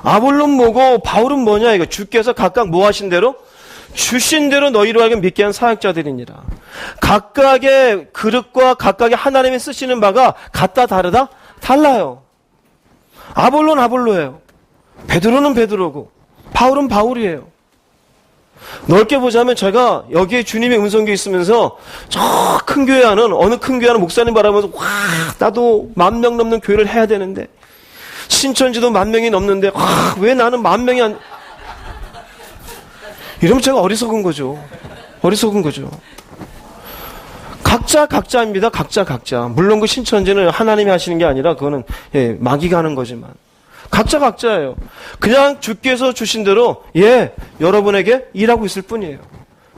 아볼로는 뭐고 바울은 뭐냐 이거. 주께서 각각 뭐 하신 대로? 주신 대로 너희로 하여금 믿게 한 사역자들이니라. 각각의 그릇과 각각의 하나님이 쓰시는 바가 같다 다르다? 달라요. 아볼로는 아볼로예요. 베드로는 베드로고 바울은 바울이에요. 넓게 보자면 제가 여기에 주님의 음성교회 있으면서 저 큰 교회 하는 어느 큰 교회 하는 목사님 바라보면서 와 나도 10,000명 넘는 교회를 해야 되는데 신천지도 10,000명이 넘는데 와 왜 나는 10,000명이 안 이러면 제가 어리석은 거죠. 어리석은 거죠. 각자입니다. 각자. 물론 그 신천지는 하나님이 하시는 게 아니라 그거는 마귀가 하는 거지만 각자예요. 그냥 주께서 주신 대로 여러분에게 일하고 있을 뿐이에요.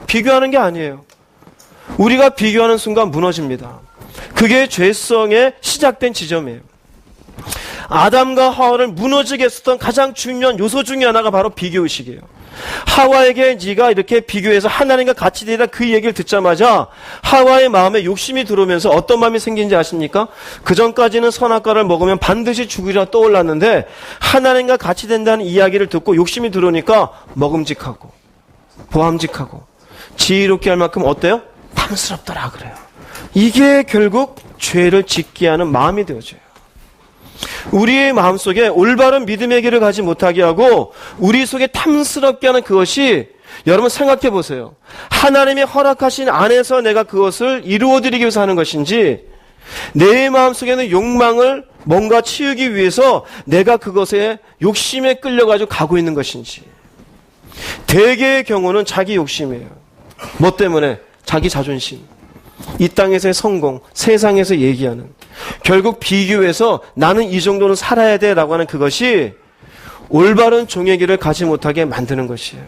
비교하는 게 아니에요. 우리가 비교하는 순간 무너집니다. 그게 죄성의 시작된 지점이에요. 아담과 하와를 무너지게 했었던 가장 중요한 요소 중에 하나가 바로 비교의식이에요. 하와에게 네가 이렇게 비교해서 하나님과 같이 되라 그 얘기를 듣자마자 하와의 마음에 욕심이 들어오면서 어떤 마음이 생긴지 아십니까? 그전까지는 선악과를 먹으면 반드시 죽으리라 떠올랐는데 하나님과 같이 된다는 이야기를 듣고 욕심이 들어오니까 먹음직하고 보암직하고 지혜롭게 할 만큼 어때요? 탐스럽더라 그래요. 이게 결국 죄를 짓게 하는 마음이 되어져요. 우리의 마음속에 올바른 믿음의 길을 가지 못하게 하고 우리 속에 탐스럽게 하는 그것이 여러분 생각해 보세요. 하나님이 허락하신 안에서 내가 그것을 이루어드리기 위해서 하는 것인지 내 마음속에는 욕망을 뭔가 치우기 위해서 내가 그것에 욕심에 끌려가지고 가고 있는 것인지. 대개의 경우는 자기 욕심이에요. 뭐 때문에? 자기 자존심. 이 땅에서의 성공, 세상에서 얘기하는 결국 비교해서 나는 이 정도는 살아야 돼 라고 하는 그것이 올바른 종의 길을 가지 못하게 만드는 것이에요.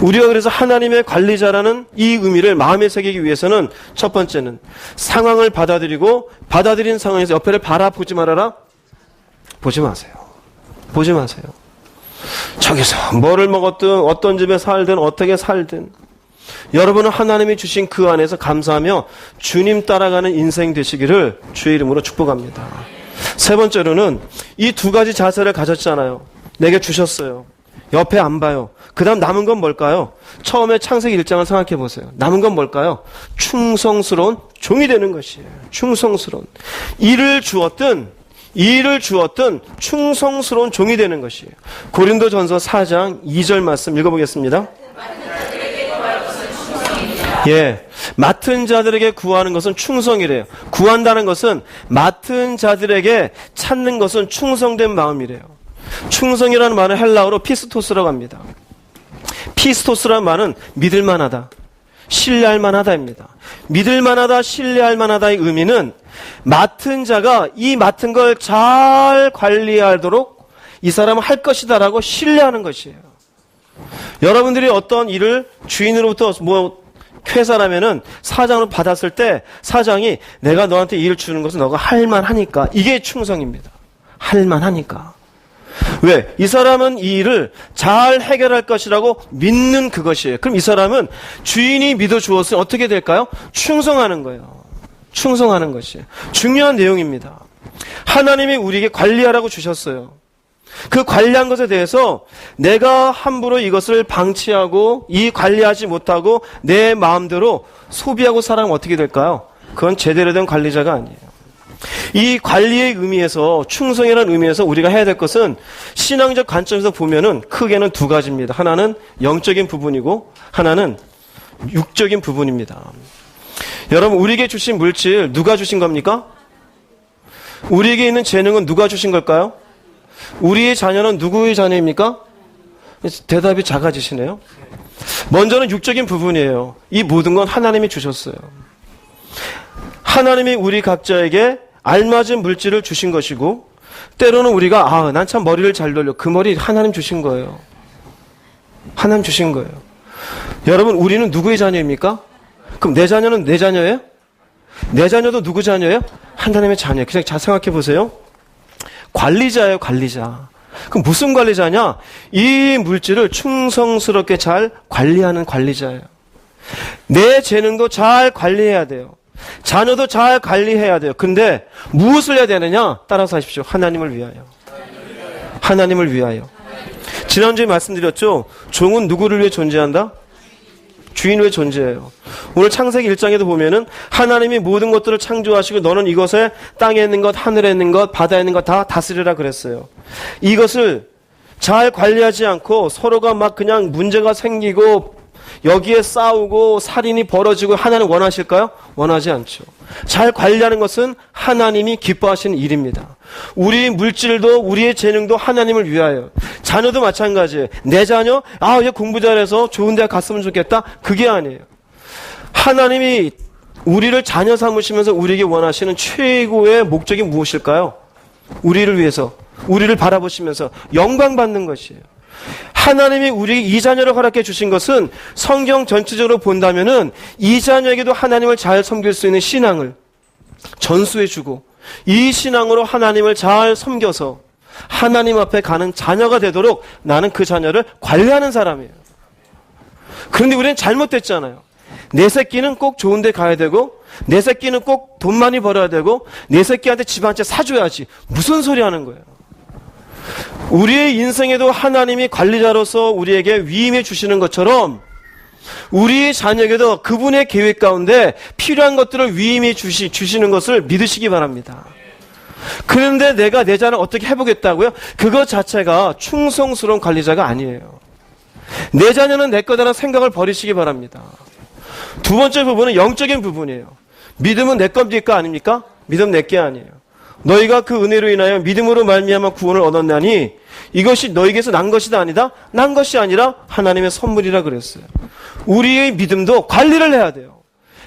우리가 그래서 하나님의 관리자라는 이 의미를 마음에 새기기 위해서는 첫 번째는 상황을 받아들이고 받아들인 상황에서 옆에를 바라보지 말아라. 보지 마세요. 보지 마세요. 저기서 뭐를 먹었든 어떤 집에 살든 어떻게 살든 여러분은 하나님이 주신 그 안에서 감사하며 주님 따라가는 인생 되시기를 주의 이름으로 축복합니다. 세 번째로는 이 두 가지 자세를 가졌잖아요. 내게 주셨어요. 옆에 안 봐요. 그 다음 남은 건 뭘까요? 처음에 창세기 1장을 생각해 보세요. 남은 건 뭘까요? 충성스러운 종이 되는 것이에요. 충성스러운. 일을 주었든 충성스러운 종이 되는 것이에요. 고린도전서 4장 2절 말씀 읽어보겠습니다. 예, 맡은 자들에게 구하는 것은 충성이래요. 구한다는 것은 맡은 자들에게 찾는 것은 충성된 마음이래요. 충성이라는 말은 헬라어로 피스토스라고 합니다. 피스토스라는 말은 믿을만하다, 신뢰할만하다입니다. 믿을만하다, 신뢰할만하다의 의미는 맡은 자가 이 맡은 걸 잘 관리하도록 이 사람은 할 것이다라고 신뢰하는 것이에요. 여러분들이 어떤 일을 주인으로부터 회사라면은 사장으로 받았을 때 사장이 내가 너한테 일을 주는 것은 너가 할만하니까, 이게 충성입니다. 할만하니까. 왜? 이 사람은 이 일을 잘 해결할 것이라고 믿는 그것이에요. 그럼 이 사람은 주인이 믿어주었으니 어떻게 될까요? 충성하는 거예요. 충성하는 것이에요. 중요한 내용입니다. 하나님이 우리에게 관리하라고 주셨어요. 그 관리한 것에 대해서 내가 함부로 이것을 방치하고 이 관리하지 못하고 내 마음대로 소비하고 살아가면 어떻게 될까요? 그건 제대로 된 관리자가 아니에요. 이 관리의 의미에서, 충성이라는 의미에서 우리가 해야 될 것은 신앙적 관점에서 보면은 크게는 두 가지입니다. 하나는 영적인 부분이고 하나는 육적인 부분입니다. 여러분, 우리에게 주신 물질 누가 주신 겁니까? 우리에게 있는 재능은 누가 주신 걸까요? 우리의 자녀는 누구의 자녀입니까? 대답이 작아지시네요. 먼저는 육적인 부분이에요. 이 모든 건 하나님이 주셨어요. 하나님이 우리 각자에게 알맞은 물질을 주신 것이고, 때로는 우리가 난 참 머리를 잘 돌려. 그 머리 하나님 주신 거예요. 하나님 주신 거예요. 여러분, 우리는 누구의 자녀입니까? 그럼 내 자녀는 내 자녀예요? 내 자녀도 누구 자녀예요? 하나님의 자녀예요. 그냥 잘 생각해 보세요. 관리자예요, 관리자. 그럼 무슨 관리자냐? 이 물질을 충성스럽게 잘 관리하는 관리자예요. 내 재능도 잘 관리해야 돼요. 자녀도 잘 관리해야 돼요. 근데 무엇을 해야 되느냐? 따라서 하십시오. 하나님을 위하여. 하나님을 위하여. 지난주에 말씀드렸죠? 종은 누구를 위해 존재한다? 주인 왜 존재해요? 오늘 창세기 1장에도 보면은 하나님이 모든 것들을 창조하시고 너는 이것에 땅에 있는 것, 하늘에 있는 것, 바다에 있는 것 다 다스리라 그랬어요. 이것을 잘 관리하지 않고 서로가 막 그냥 문제가 생기고 여기에 싸우고 살인이 벌어지고 하나님 원하실까요? 원하지 않죠. 잘 관리하는 것은 하나님이 기뻐하시는 일입니다. 우리 물질도 우리의 재능도 하나님을 위하여. 자녀도 마찬가지예요. 내 자녀? 얘 공부 잘해서 좋은 데 갔으면 좋겠다. 그게 아니에요. 하나님이 우리를 자녀 삼으시면서 우리에게 원하시는 최고의 목적이 무엇일까요? 우리를 위해서, 우리를 바라보시면서 영광 받는 것이에요. 하나님이 우리 이 자녀를 허락해 주신 것은 성경 전체적으로 본다면은 이 자녀에게도 하나님을 잘 섬길 수 있는 신앙을 전수해 주고 이 신앙으로 하나님을 잘 섬겨서 하나님 앞에 가는 자녀가 되도록 나는 그 자녀를 관리하는 사람이에요. 그런데 우리는 잘못됐잖아요. 내 새끼는 꼭 좋은 데 가야 되고 내 새끼는 꼭 돈 많이 벌어야 되고 내 새끼한테 집 한 채 사줘야지. 무슨 소리 하는 거예요? 우리의 인생에도 하나님이 관리자로서 우리에게 위임해 주시는 것처럼 우리의 자녀에게도 그분의 계획 가운데 필요한 것들을 위임해 주시는 것을 믿으시기 바랍니다. 그런데 내가 내 자녀를 어떻게 해보겠다고요? 그것 자체가 충성스러운 관리자가 아니에요. 내 자녀는 내 거다라는 생각을 버리시기 바랍니다. 두 번째 부분은 영적인 부분이에요. 믿음은 내 겁니까 아닙니까? 믿음 내 게 아니에요. 너희가 그 은혜로 인하여 믿음으로 말미암아 구원을 얻었나니 이것이 너희에게서 난 것이다 아니다? 난 것이 아니라 하나님의 선물이라 그랬어요. 우리의 믿음도 관리를 해야 돼요.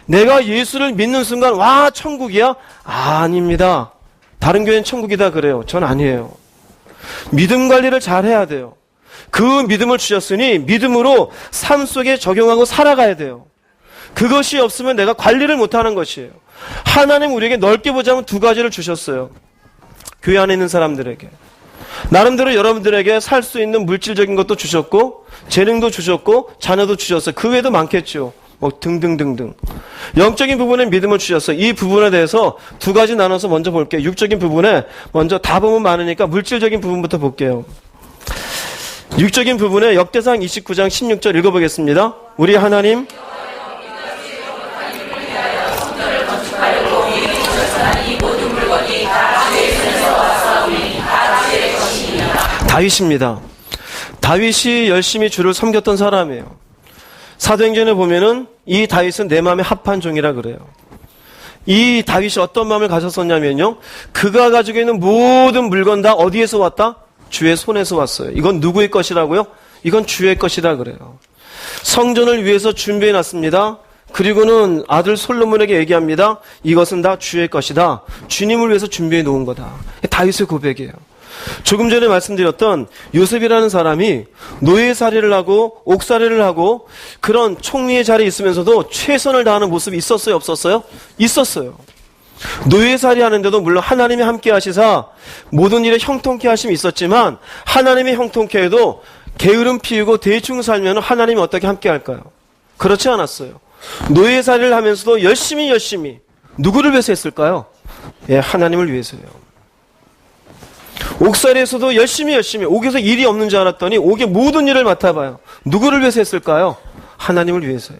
내가 예수를 믿는 순간 천국이야? 아닙니다. 다른 교회는 천국이다 그래요. 전 아니에요. 믿음 관리를 잘 해야 돼요. 그 믿음을 주셨으니 믿음으로 삶 속에 적용하고 살아가야 돼요. 그것이 없으면 내가 관리를 못하는 것이에요. 하나님 우리에게 넓게 보자면 두 가지를 주셨어요. 교회 안에 있는 사람들에게. 나름대로 여러분들에게 살 수 있는 물질적인 것도 주셨고 재능도 주셨고 자녀도 주셨어요. 그 외에도 많겠죠. 등등등등. 영적인 부분에 믿음을 주셨어요. 이 부분에 대해서 두 가지 나눠서 먼저 볼게요. 육적인 부분에 먼저 다 보면 많으니까 물질적인 부분부터 볼게요. 육적인 부분에 역대상 29장 16절 읽어보겠습니다. 우리 하나님 다윗입니다. 다윗이 열심히 주를 섬겼던 사람이에요. 사도행전에 보면은 이 다윗은 내 마음에 합한 종이라 그래요. 이 다윗이 어떤 마음을 가졌었냐면요, 그가 가지고 있는 모든 물건 다 어디에서 왔다? 주의 손에서 왔어요. 이건 누구의 것이라고요? 이건 주의 것이라 그래요. 성전을 위해서 준비해 놨습니다. 그리고는 아들 솔로몬에게 얘기합니다. 이것은 다 주의 것이다. 주님을 위해서 준비해 놓은 거다. 다윗의 고백이에요. 조금 전에 말씀드렸던 요셉이라는 사람이 노예살이를 하고 옥살이를 하고 그런 총리의 자리에 있으면서도 최선을 다하는 모습이 있었어요, 없었어요? 있었어요. 노예살이 하는데도 물론 하나님이 함께 하시사 모든 일에 형통케 하심이 있었지만, 하나님이 형통케 해도 게으름 피우고 대충 살면 하나님이 어떻게 함께 할까요? 그렇지 않았어요. 노예살이를 하면서도 열심히 누구를 위해서 했을까요? 예, 하나님을 위해서요. 옥살이에서도 열심히 옥에서 일이 없는 줄 알았더니 옥의 모든 일을 맡아봐요. 누구를 위해서 했을까요? 하나님을 위해서요.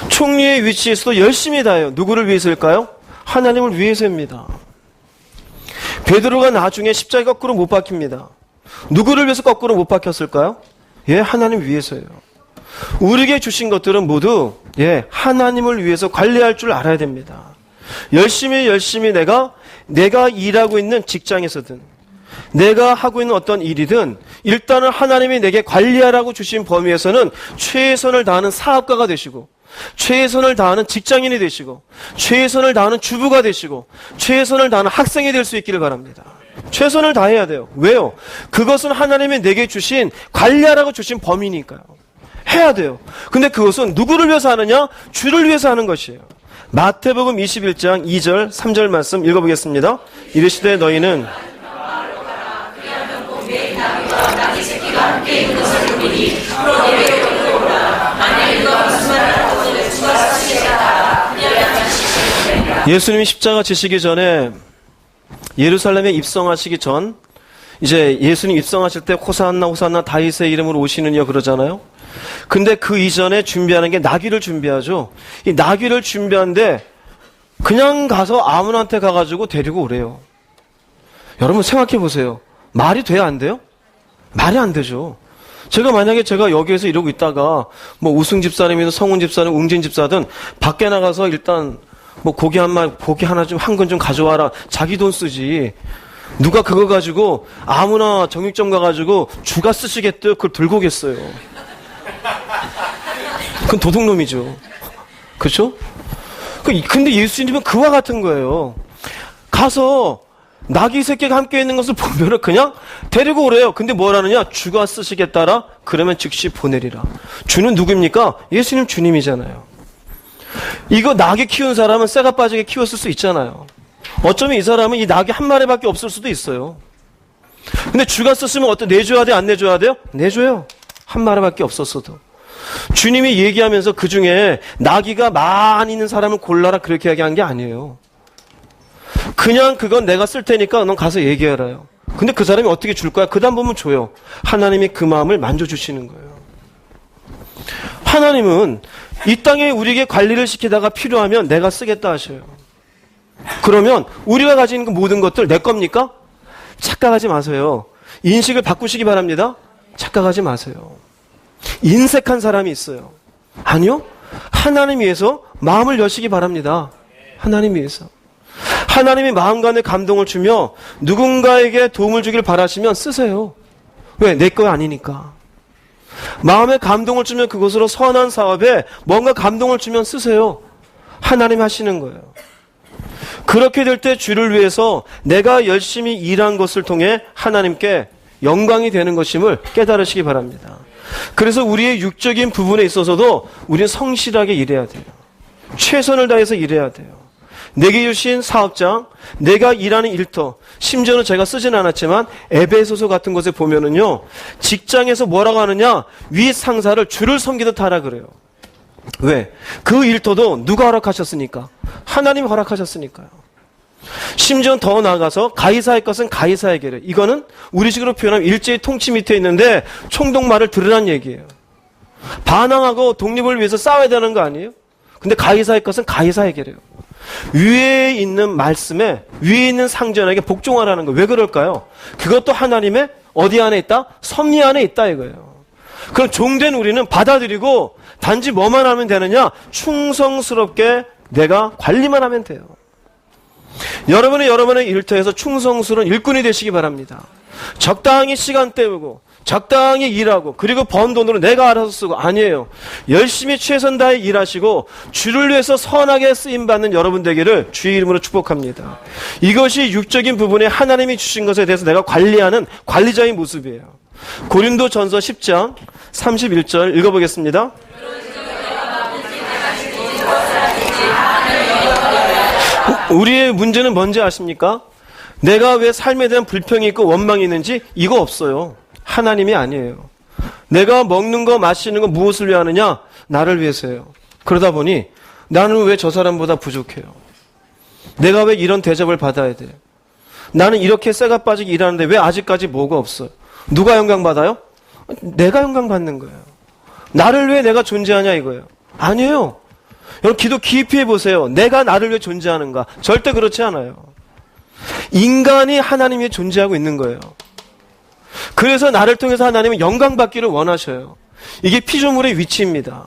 총리의 위치에서도 열심히 다해요. 누구를 위해서일까요? 하나님을 위해서입니다. 베드로가 나중에 십자가 거꾸로 못 박힙니다. 누구를 위해서 거꾸로 못 박혔을까요? 예, 하나님 위해서요. 우리에게 주신 것들은 모두 예, 하나님을 위해서 관리할 줄 알아야 됩니다. 열심히 내가 일하고 있는 직장에서든 내가 하고 있는 어떤 일이든 일단은 하나님이 내게 관리하라고 주신 범위에서는 최선을 다하는 사업가가 되시고, 최선을 다하는 직장인이 되시고, 최선을 다하는 주부가 되시고, 최선을 다하는 학생이 될 수 있기를 바랍니다. 최선을 다해야 돼요. 왜요? 그것은 하나님이 내게 주신, 관리하라고 주신 범위니까요. 해야 돼요. 근데 그것은 누구를 위해서 하느냐? 주를 위해서 하는 것이에요. 마태복음 21장 2절 3절 말씀 읽어보겠습니다. 이르시되 너희는 예수님이 십자가 지시기 전에 예루살렘에 입성하시기 전, 이제 예수님 입성하실 때 호산나 다윗의 이름으로 오시느냐 그러잖아요. 근데 그 이전에 준비하는 게 나귀를 준비하죠. 이 나귀를 준비하는데 그냥 가서 아무나한테 가가지고 데리고 오래요. 여러분 생각해 보세요. 말이 돼야 안 돼요? 말이 안 되죠. 만약에 제가 여기에서 이러고 있다가 뭐 우승 집사님이든 성훈 집사님, 웅진 집사든 밖에 나가서 일단 뭐 고기 하나 좀 한 건 좀 가져와라. 자기 돈 쓰지. 누가 그거 가지고 아무나 정육점 가가지고 주가 쓰시겠대요. 그걸 들고 오겠어요. 그건 도둑놈이죠. 그렇죠? 근데 예수님은 그와 같은 거예요. 가서 나귀 새끼가 함께 있는 것을 보면은 그냥 데리고 오래요. 근데 뭐라느냐? 주가 쓰시겠다라? 그러면 즉시 보내리라. 주는 누구입니까? 예수님 주님이잖아요. 이거 나귀 키운 사람은 쇠가 빠지게 키웠을 수 있잖아요. 어쩌면 이 사람은 이 나귀 한 마리밖에 없을 수도 있어요. 근데 주가 썼으면 내줘야 돼? 안 내줘야 돼요? 내줘요. 한 마리밖에 없었어도. 주님이 얘기하면서 그 중에 나귀가 많이 있는 사람을 골라라 그렇게 얘기한 게 아니에요. 그냥 그건 내가 쓸 테니까 넌 가서 얘기해라요. 근데 그 사람이 어떻게 줄 거야? 그 다음 보면 줘요. 하나님이 그 마음을 만져주시는 거예요. 하나님은 이 땅에 우리에게 관리를 시키다가 필요하면 내가 쓰겠다 하셔요. 그러면 우리가 가지고 있는 모든 것들 내 겁니까? 착각하지 마세요. 인식을 바꾸시기 바랍니다. 착각하지 마세요. 인색한 사람이 있어요. 아니요. 하나님 위해서 마음을 여시기 바랍니다. 하나님 위해서. 하나님이 마음간에 감동을 주며 누군가에게 도움을 주길 바라시면 쓰세요. 왜? 내 거 아니니까. 마음에 감동을 주면 그것으로 선한 사업에 뭔가 감동을 주면 쓰세요. 하나님 하시는 거예요. 그렇게 될 때 주를 위해서 내가 열심히 일한 것을 통해 하나님께 영광이 되는 것임을 깨달으시기 바랍니다. 그래서 우리의 육적인 부분에 있어서도 우리는 성실하게 일해야 돼요. 최선을 다해서 일해야 돼요. 내게 주신 사업장, 내가 일하는 일터, 심지어는 제가 쓰진 않았지만 에베소서 같은 곳에 보면은요, 직장에서 뭐라고 하느냐? 위 상사를 주를 섬기듯 하라 그래요. 왜? 그 일터도 누가 허락하셨으니까? 하나님 허락하셨으니까요. 심지어 더 나아가서 가이사의 것은 가이사에게래. 이거는 우리식으로 표현하면 일제의 통치 밑에 있는데 총독말을 들으란 얘기예요. 반항하고 독립을 위해서 싸워야 되는 거 아니에요? 근데 가이사의 것은 가이사에게래요. 위에 있는 말씀에 위에 있는 상전에게 복종하라는 거예요. 왜 그럴까요? 그것도 하나님의 어디 안에 있다? 섭리 안에 있다 이거예요. 그럼 종된 우리는 받아들이고 단지 뭐만 하면 되느냐? 충성스럽게 내가 관리만 하면 돼요. 여러분의 일터에서 충성스러운 일꾼이 되시기 바랍니다. 적당히 시간 때우고 적당히 일하고 그리고 번 돈으로 내가 알아서 쓰고 아니에요. 열심히 최선 다해 일하시고 주를 위해서 선하게 쓰임받는 여러분 되기를 주의 이름으로 축복합니다. 이것이 육적인 부분에 하나님이 주신 것에 대해서 내가 관리하는 관리자의 모습이에요. 고린도전서 10장 31절 읽어보겠습니다. 우리의 문제는 뭔지 아십니까? 내가 왜 삶에 대한 불평이 있고 원망이 있는지 이거 없어요. 하나님이 아니에요. 내가 먹는 거 마시는 거 무엇을 위해 하느냐? 나를 위해서요. 그러다 보니 나는 왜 저 사람보다 부족해요? 내가 왜 이런 대접을 받아야 돼요? 나는 이렇게 쇠가 빠지게 일하는데 왜 아직까지 뭐가 없어요? 누가 영광 받아요? 내가 영광 받는 거예요. 나를 위해 내가 존재하냐 이거예요. 아니에요. 여러분 기도 깊이 해보세요. 내가 나를 위해 존재하는가? 절대 그렇지 않아요. 인간이 하나님 위해 존재하고 있는 거예요. 그래서 나를 통해서 하나님은 영광 받기를 원하셔요. 이게 피조물의 위치입니다.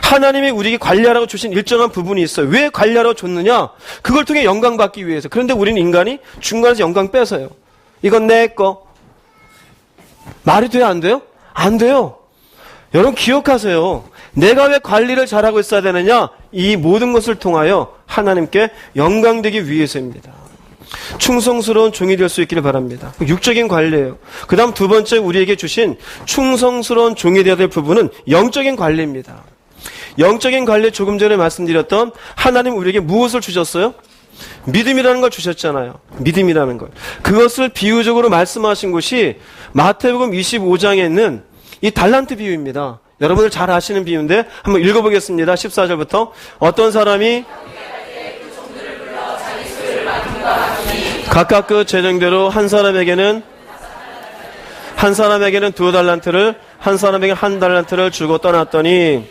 하나님이 우리에게 관리하라고 주신 일정한 부분이 있어요. 왜 관리하라고 줬느냐? 그걸 통해 영광 받기 위해서. 그런데 우리는 인간이 중간에서 영광 뺏어요. 이건 내 거. 말이 돼요? 안 돼요? 안 돼요. 여러분 기억하세요. 내가 왜 관리를 잘하고 있어야 되느냐? 이 모든 것을 통하여 하나님께 영광되기 위해서입니다. 충성스러운 종이 될 수 있기를 바랍니다. 육적인 관리예요. 그 다음 두 번째 우리에게 주신 충성스러운 종이 되어야 될 부분은 영적인 관리입니다. 영적인 관리 조금 전에 말씀드렸던 하나님 우리에게 무엇을 주셨어요? 믿음이라는 걸 주셨잖아요. 믿음이라는 걸. 그것을 비유적으로 말씀하신 것이 마태복음 25장에 있는 이 달란트 비유입니다. 여러분들 잘 아시는 비유인데 한번 읽어보겠습니다. 14절부터 어떤 사람이 각각 그 재정대로 한 사람에게는 2달란트를 한 사람에게 1달란트를 주고 떠났더니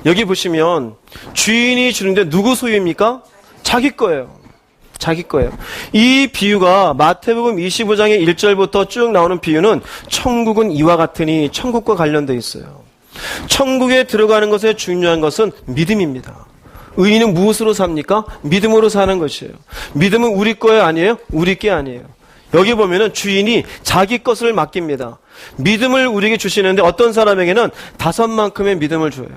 여기 보시면 주인이 주는데 누구 소유입니까? 자기 거예요. 자기 거예요. 이 비유가 마태복음 25장의 1절부터 쭉 나오는 비유는 천국은 이와 같으니 천국과 관련되어 있어요. 천국에 들어가는 것에 중요한 것은 믿음입니다. 의인은 무엇으로 삽니까? 믿음으로 사는 것이에요. 믿음은 우리 거예요? 아니에요? 우리 게 아니에요. 여기 보면은 주인이 자기 것을 맡깁니다. 믿음을 우리에게 주시는데 어떤 사람에게는 5만큼의 믿음을 줘요.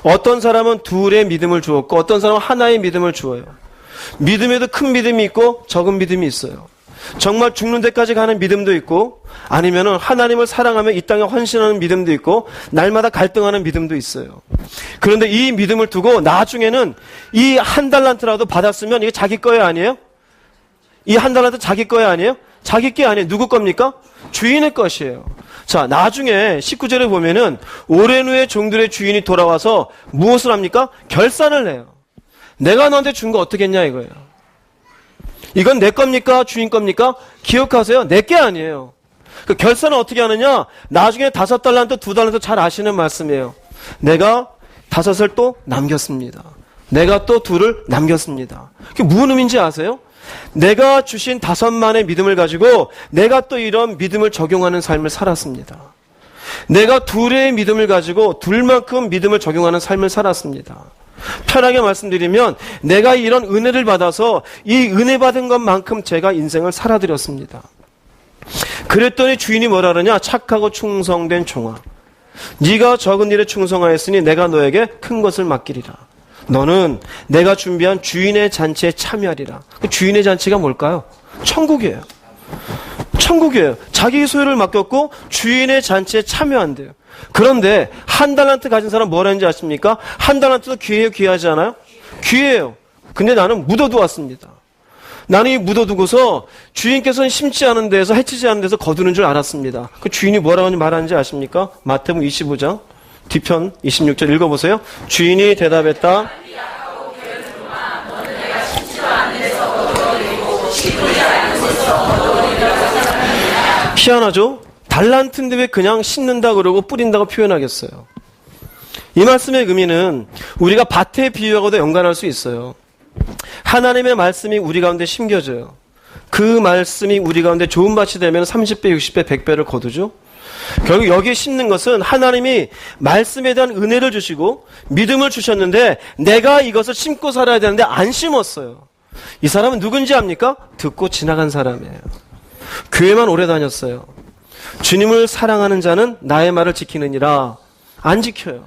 어떤 사람은 2의 믿음을 주었고 어떤 사람은 하나의 믿음을 주어요. 믿음에도 큰 믿음이 있고 적은 믿음이 있어요. 정말 죽는 데까지 가는 믿음도 있고 아니면은 하나님을 사랑하며 이 땅에 헌신하는 믿음도 있고 날마다 갈등하는 믿음도 있어요. 그런데 이 믿음을 두고 나중에는 이 1달란트라도 받았으면 이게 자기 거예요? 아니에요? 이 1달란트 자기 거예요? 아니에요? 자기 게 아니에요. 누구 겁니까? 주인의 것이에요. 자, 나중에 19절에 보면은 오랜 후에 종들의 주인이 돌아와서 무엇을 합니까? 결산을 해요. 내가 너한테 준 거 어떻게 했냐 이거예요. 이건 내 겁니까? 주인 겁니까? 기억하세요. 내 게 아니에요. 그 결산은 어떻게 하느냐? 나중에 5달란트, 2달란트 잘 아시는 말씀이에요. 내가 5을 또 남겼습니다. 내가 또 2를 남겼습니다. 그게 무슨 의미인지 아세요? 내가 주신 5만의 믿음을 가지고 내가 또 이런 믿음을 적용하는 삶을 살았습니다. 내가 2의 믿음을 가지고 2만큼 믿음을 적용하는 삶을 살았습니다. 편하게 말씀드리면 내가 이런 은혜를 받아서 이 은혜 받은 것만큼 제가 인생을 살아드렸습니다. 그랬더니 주인이 뭐라 그러냐? 착하고 충성된 종아, 네가 적은 일에 충성하였으니 내가 너에게 큰 것을 맡기리라. 너는 내가 준비한 주인의 잔치에 참여하리라. 그 주인의 잔치가 뭘까요? 천국이에요. 천국이에요. 자기 소유를 맡겼고 주인의 잔치에 참여한대요. 그런데 1달란트 가진 사람 뭘 하는지 아십니까? 1달란트도 귀해요, 귀하지 않아요? 귀해요. 근데 나는 묻어두었습니다. 나는 이 묻어두고서 주인께서는 심지 않은 데에서 해치지 않은 데서 거두는 줄 알았습니다. 그 주인이 뭐라고 말하는지 아십니까? 마태복음 25장 뒤편 26절 읽어보세요. 주인이 대답했다. 희한하죠? 달란트인데 왜 그냥 심는다 그러고 뿌린다고 표현하겠어요? 이 말씀의 의미는 우리가 밭의 비유하고도 연관할 수 있어요. 하나님의 말씀이 우리 가운데 심겨져요. 그 말씀이 우리 가운데 좋은 밭이 되면 30배, 60배, 100배를 거두죠. 결국 여기에 심는 것은 하나님이 말씀에 대한 은혜를 주시고 믿음을 주셨는데 내가 이것을 심고 살아야 되는데 안 심었어요. 이 사람은 누군지 압니까? 듣고 지나간 사람이에요. 교회만 오래 다녔어요. 주님을 사랑하는 자는 나의 말을 지키느니라. 안 지켜요.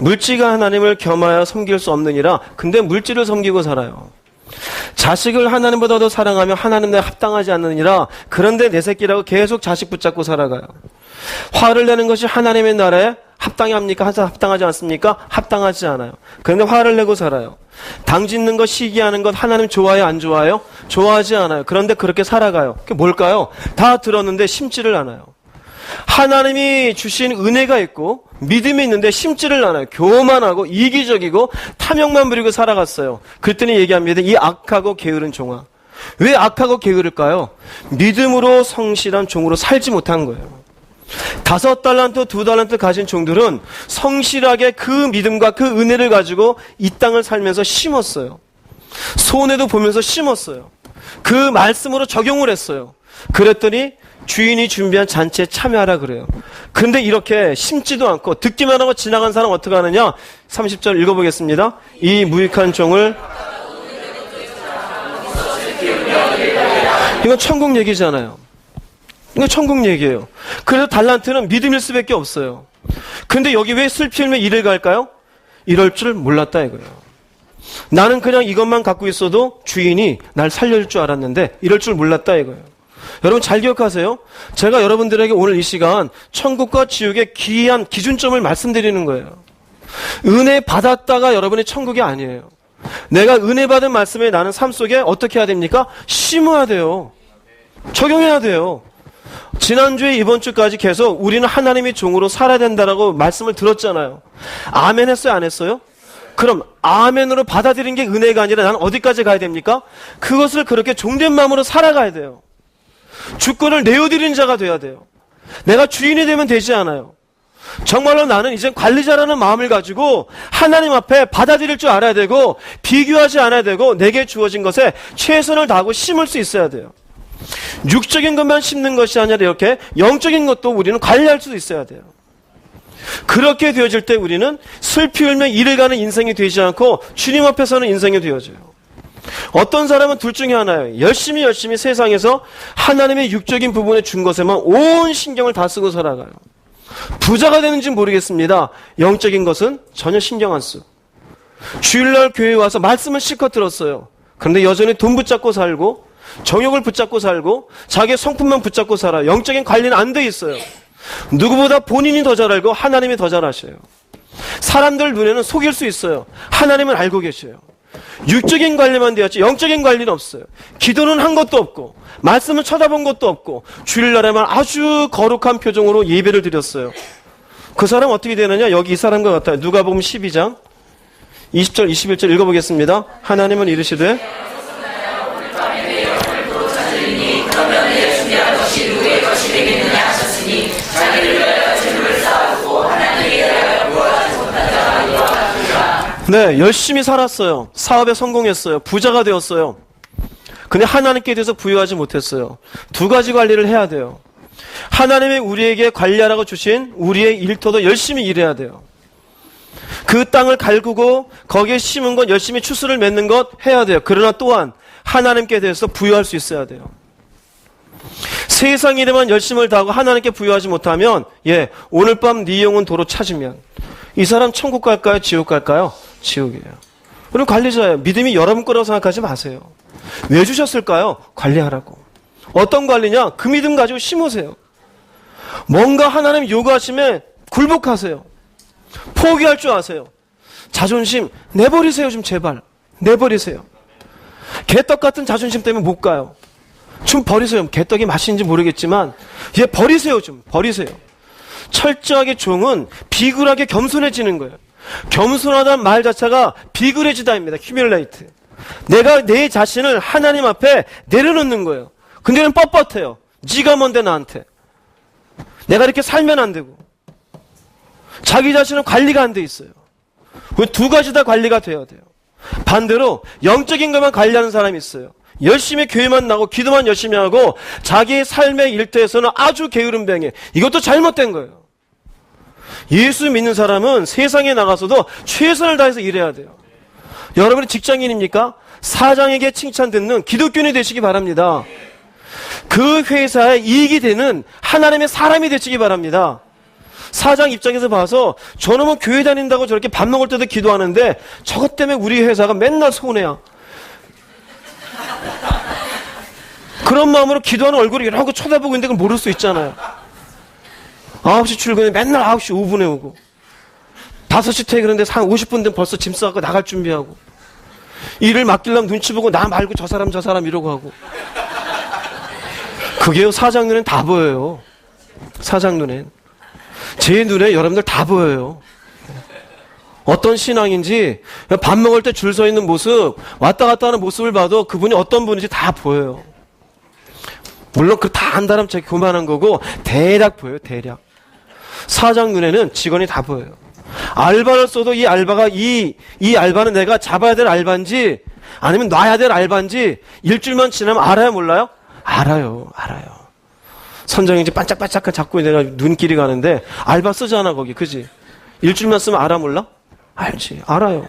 물질과 하나님을 겸하여 섬길 수 없느니라. 근데 물질을 섬기고 살아요. 자식을 하나님보다 더 사랑하며 하나님에 합당하지 않느니라. 그런데 내 새끼라고 계속 자식 붙잡고 살아가요. 화를 내는 것이 하나님의 나라에 합당히 합니까? 합당하지 않습니까? 합당하지 않아요. 그런데 화를 내고 살아요. 당 짓는 것, 시기하는 것 하나님 좋아해요? 안 좋아해요? 좋아하지 않아요. 그런데 그렇게 살아가요. 그게 뭘까요? 다 들었는데 심지를 않아요. 하나님이 주신 은혜가 있고 믿음이 있는데 심지를 않아요. 교만하고 이기적이고 탐욕만 부리고 살아갔어요. 그랬더니 얘기합니다. 이 악하고 게으른 종아. 왜 악하고 게으를까요? 믿음으로 성실한 종으로 살지 못한 거예요. 5달란트, 2달란트 가진 종들은 성실하게 그 믿음과 그 은혜를 가지고 이 땅을 살면서 심었어요. 손해도 보면서 심었어요. 그 말씀으로 적용을 했어요. 그랬더니 주인이 준비한 잔치에 참여하라 그래요. 그런데 이렇게 심지도 않고 듣기만 하고 지나간 사람 어떻게 하느냐? 30절 읽어보겠습니다. 이 무익한 종을, 이건 천국 얘기잖아요. 이거 천국 얘기예요. 그래서 달란트는 믿음일 수밖에 없어요. 근데 여기 왜 슬피 울며 이를 갈까요? 이럴 줄 몰랐다 이거예요. 나는 그냥 이것만 갖고 있어도 주인이 날 살려줄 줄 알았는데 이럴 줄 몰랐다 이거예요. 여러분 잘 기억하세요. 제가 여러분들에게 오늘 이 시간 천국과 지옥의 기이한 기준점을 말씀드리는 거예요. 은혜 받았다가 여러분의 천국이 아니에요. 내가 은혜 받은 말씀에 나는 삶 속에 어떻게 해야 됩니까? 심어야 돼요. 적용해야 돼요. 지난주에 이번 주까지 계속 우리는 하나님의 종으로 살아야 된다라고 말씀을 들었잖아요. 아멘 했어요? 안 했어요? 그럼 아멘으로 받아들인 게 은혜가 아니라 나는 어디까지 가야 됩니까? 그것을 그렇게 종된 마음으로 살아가야 돼요. 주권을 내어드리는 자가 돼야 돼요. 내가 주인이 되면 되지 않아요. 정말로 나는 이제 관리자라는 마음을 가지고 하나님 앞에 받아들일 줄 알아야 되고 비교하지 않아야 되고 내게 주어진 것에 최선을 다하고 심을 수 있어야 돼요. 육적인 것만 심는 것이 아니라 이렇게 영적인 것도 우리는 관리할 수도 있어야 돼요. 그렇게 되어질 때 우리는 슬피 울며 이를 가는 인생이 되지 않고 주님 앞에 서는 인생이 되어져요. 어떤 사람은 둘 중에 하나예요. 열심히 세상에서 하나님의 육적인 부분에 준 것에만 온 신경을 다 쓰고 살아가요. 부자가 되는지는 모르겠습니다. 영적인 것은 전혀 신경 안 쓰고 주일날 교회에 와서 말씀을 실컷 들었어요. 그런데 여전히 돈 붙잡고 살고 정욕을 붙잡고 살고 자기의 성품만 붙잡고 살아요. 영적인 관리는 안 돼 있어요. 누구보다 본인이 더 잘 알고 하나님이 더 잘 아셔요. 사람들 눈에는 속일 수 있어요. 하나님은 알고 계셔요. 육적인 관리만 되었지 영적인 관리는 없어요. 기도는 한 것도 없고 말씀을 쳐다본 것도 없고 주일날에만 아주 거룩한 표정으로 예배를 드렸어요. 그 사람 어떻게 되느냐? 여기 이 사람과 같아요. 누가복음 12장 20절 21절 읽어보겠습니다. 하나님은 이르시되 네, 열심히 살았어요. 사업에 성공했어요. 부자가 되었어요. 근데 하나님께 대해서 부여하지 못했어요. 두 가지 관리를 해야 돼요. 하나님이 우리에게 관리하라고 주신 우리의 일터도 열심히 일해야 돼요. 그 땅을 갈구고 거기에 심은 것 열심히 추수를 맺는 것 해야 돼요. 그러나 또한 하나님께 대해서 부여할 수 있어야 돼요. 세상 일에만 열심을 다하고 하나님께 부여하지 못하면 오늘 밤 네 영혼 도로 찾으면 이 사람 천국 갈까요? 지옥 갈까요? 지옥이에요. 우리는 관리자예요. 믿음이 여러분 거라고 생각하지 마세요. 왜 주셨을까요? 관리하라고. 어떤 관리냐? 그 믿음 가지고 심으세요. 뭔가 하나님 요구하시면 굴복하세요. 포기할 줄 아세요. 자존심 내버리세요. 좀 제발 내버리세요. 개떡 같은 자존심 때문에 못 가요. 좀 버리세요. 개떡이 맛있는지 모르겠지만 버리세요. 좀 버리세요. 철저하게 종은 비굴하게 겸손해지는 거예요. 겸손하다는 말 자체가 비굴해지다입니다. 휴밀레이트. 내가 내 자신을 하나님 앞에 내려놓는 거예요. 근데는 뻣뻣해요. 네가 뭔데 나한테. 내가 이렇게 살면 안 되고. 자기 자신은 관리가 안 돼 있어요. 두 가지 다 관리가 돼야 돼요. 반대로 영적인 것만 관리하는 사람이 있어요. 열심히 교회만 나고 기도만 열심히 하고 자기 삶의 일터에서는 아주 게으름뱅이. 이것도 잘못된 거예요. 예수 믿는 사람은 세상에 나가서도 최선을 다해서 일해야 돼요. 여러분이 직장인입니까? 사장에게 칭찬 듣는 기독교인이 되시기 바랍니다. 그 회사에 이익이 되는 하나님의 사람이 되시기 바랍니다. 사장 입장에서 봐서 저놈은 교회 다닌다고 저렇게 밥 먹을 때도 기도하는데 저것 때문에 우리 회사가 맨날 손해야. 그런 마음으로 기도하는 얼굴을 이러고 쳐다보고 있는데 그걸 모를 수 있잖아요. 9시 출근에 맨날 9시 5분에 오고 5시 퇴근인데 한 50분 되면 벌써 짐 싸고 나갈 준비하고 일을 맡기려면 눈치 보고 나 말고 저 사람 이러고 하고. 그게요, 사장 눈엔 다 보여요. 사장 눈엔. 제 눈에 여러분들 다 보여요. 어떤 신앙인지 밥 먹을 때 줄 서 있는 모습, 왔다 갔다 하는 모습을 봐도 그분이 어떤 분인지 다 보여요. 물론 그 다 한다면 제가 교만한 거고 대략 보여요. 대략. 사장 눈에는 직원이 다 보여요. 알바를 써도 이 알바가 이 알바는 내가 잡아야 될 알바인지 아니면 놔야 될 알바인지 일주일만 지나면 알아요, 몰라요? 알아요. 선장인지 반짝반짝 잡고 내가 눈길이 가는데 알바 쓰잖아 거기, 그지? 일주일만 쓰면 알아, 몰라? 알지, 알아요.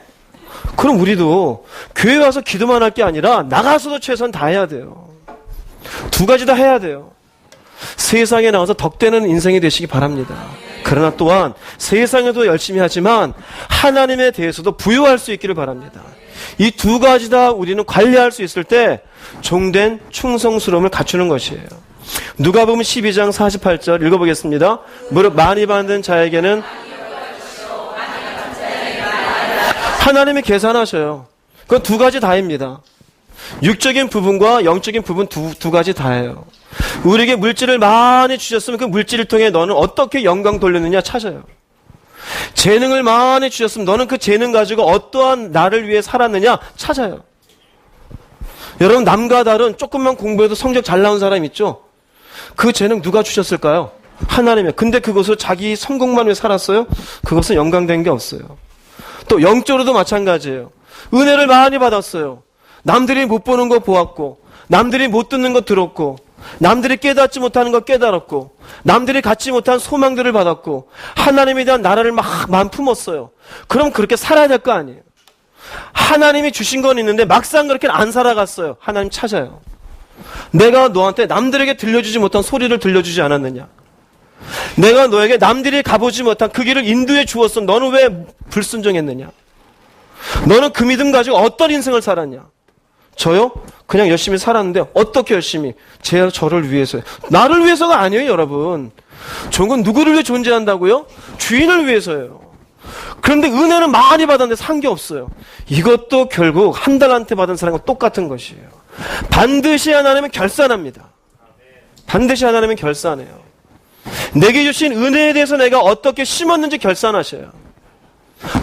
그럼 우리도 교회 와서 기도만 할 게 아니라 나가서도 최선 다해야 돼요. 두 가지 다 해야 돼요. 세상에 나와서 덕되는 인생이 되시기 바랍니다. 그러나 또한 세상에도 열심히 하지만 하나님에 대해서도 부유할 수 있기를 바랍니다. 이 두 가지 다 우리는 관리할 수 있을 때 종된 충성스러움을 갖추는 것이에요. 누가복음 12장 48절 읽어보겠습니다. 무릇 많이 받은 자에게는 하나님이 계산하셔요. 그건 두 가지 다입니다. 육적인 부분과 영적인 부분 두 가지 다예요. 우리에게 물질을 많이 주셨으면 그 물질을 통해 너는 어떻게 영광 돌리느냐 찾아요. 재능을 많이 주셨으면 너는 그 재능 가지고 어떠한 나를 위해 살았느냐 찾아요. 여러분, 남과 다른 조금만 공부해도 성적 잘 나온 사람 있죠? 그 재능 누가 주셨을까요? 하나님이. 근데 그것을 자기 성공만 위해 살았어요? 그것은 영광된 게 없어요. 또 영적으로도 마찬가지예요. 은혜를 많이 받았어요. 남들이 못 보는 거 보았고, 남들이 못 듣는 거 들었고, 남들이 깨닫지 못하는 거 깨달았고, 남들이 갖지 못한 소망들을 받았고, 하나님에 대한 나라를 막 마음 품었어요. 그럼 그렇게 살아야 될 거 아니에요. 하나님이 주신 건 있는데 막상 그렇게 안 살아갔어요. 하나님 찾아요. 내가 너한테 남들에게 들려주지 못한 소리를 들려주지 않았느냐? 내가 너에게 남들이 가보지 못한 그 길을 인도해 주었어. 너는 왜 불순종했느냐? 너는 그 믿음 가지고 어떤 인생을 살았냐? 저요? 그냥 열심히 살았는데 어떻게 열심히? 저를 위해서요. 나를 위해서가 아니에요, 여러분. 저건 누구를 위해 존재한다고요? 주인을 위해서요. 그런데 은혜는 많이 받았는데 산 게 없어요. 이것도 결국 한 달한테 받은 사람과 똑같은 것이에요. 반드시 하나님은 결산합니다. 반드시 하나님은 결산해요. 내게 주신 은혜에 대해서 내가 어떻게 심었는지 결산하셔요.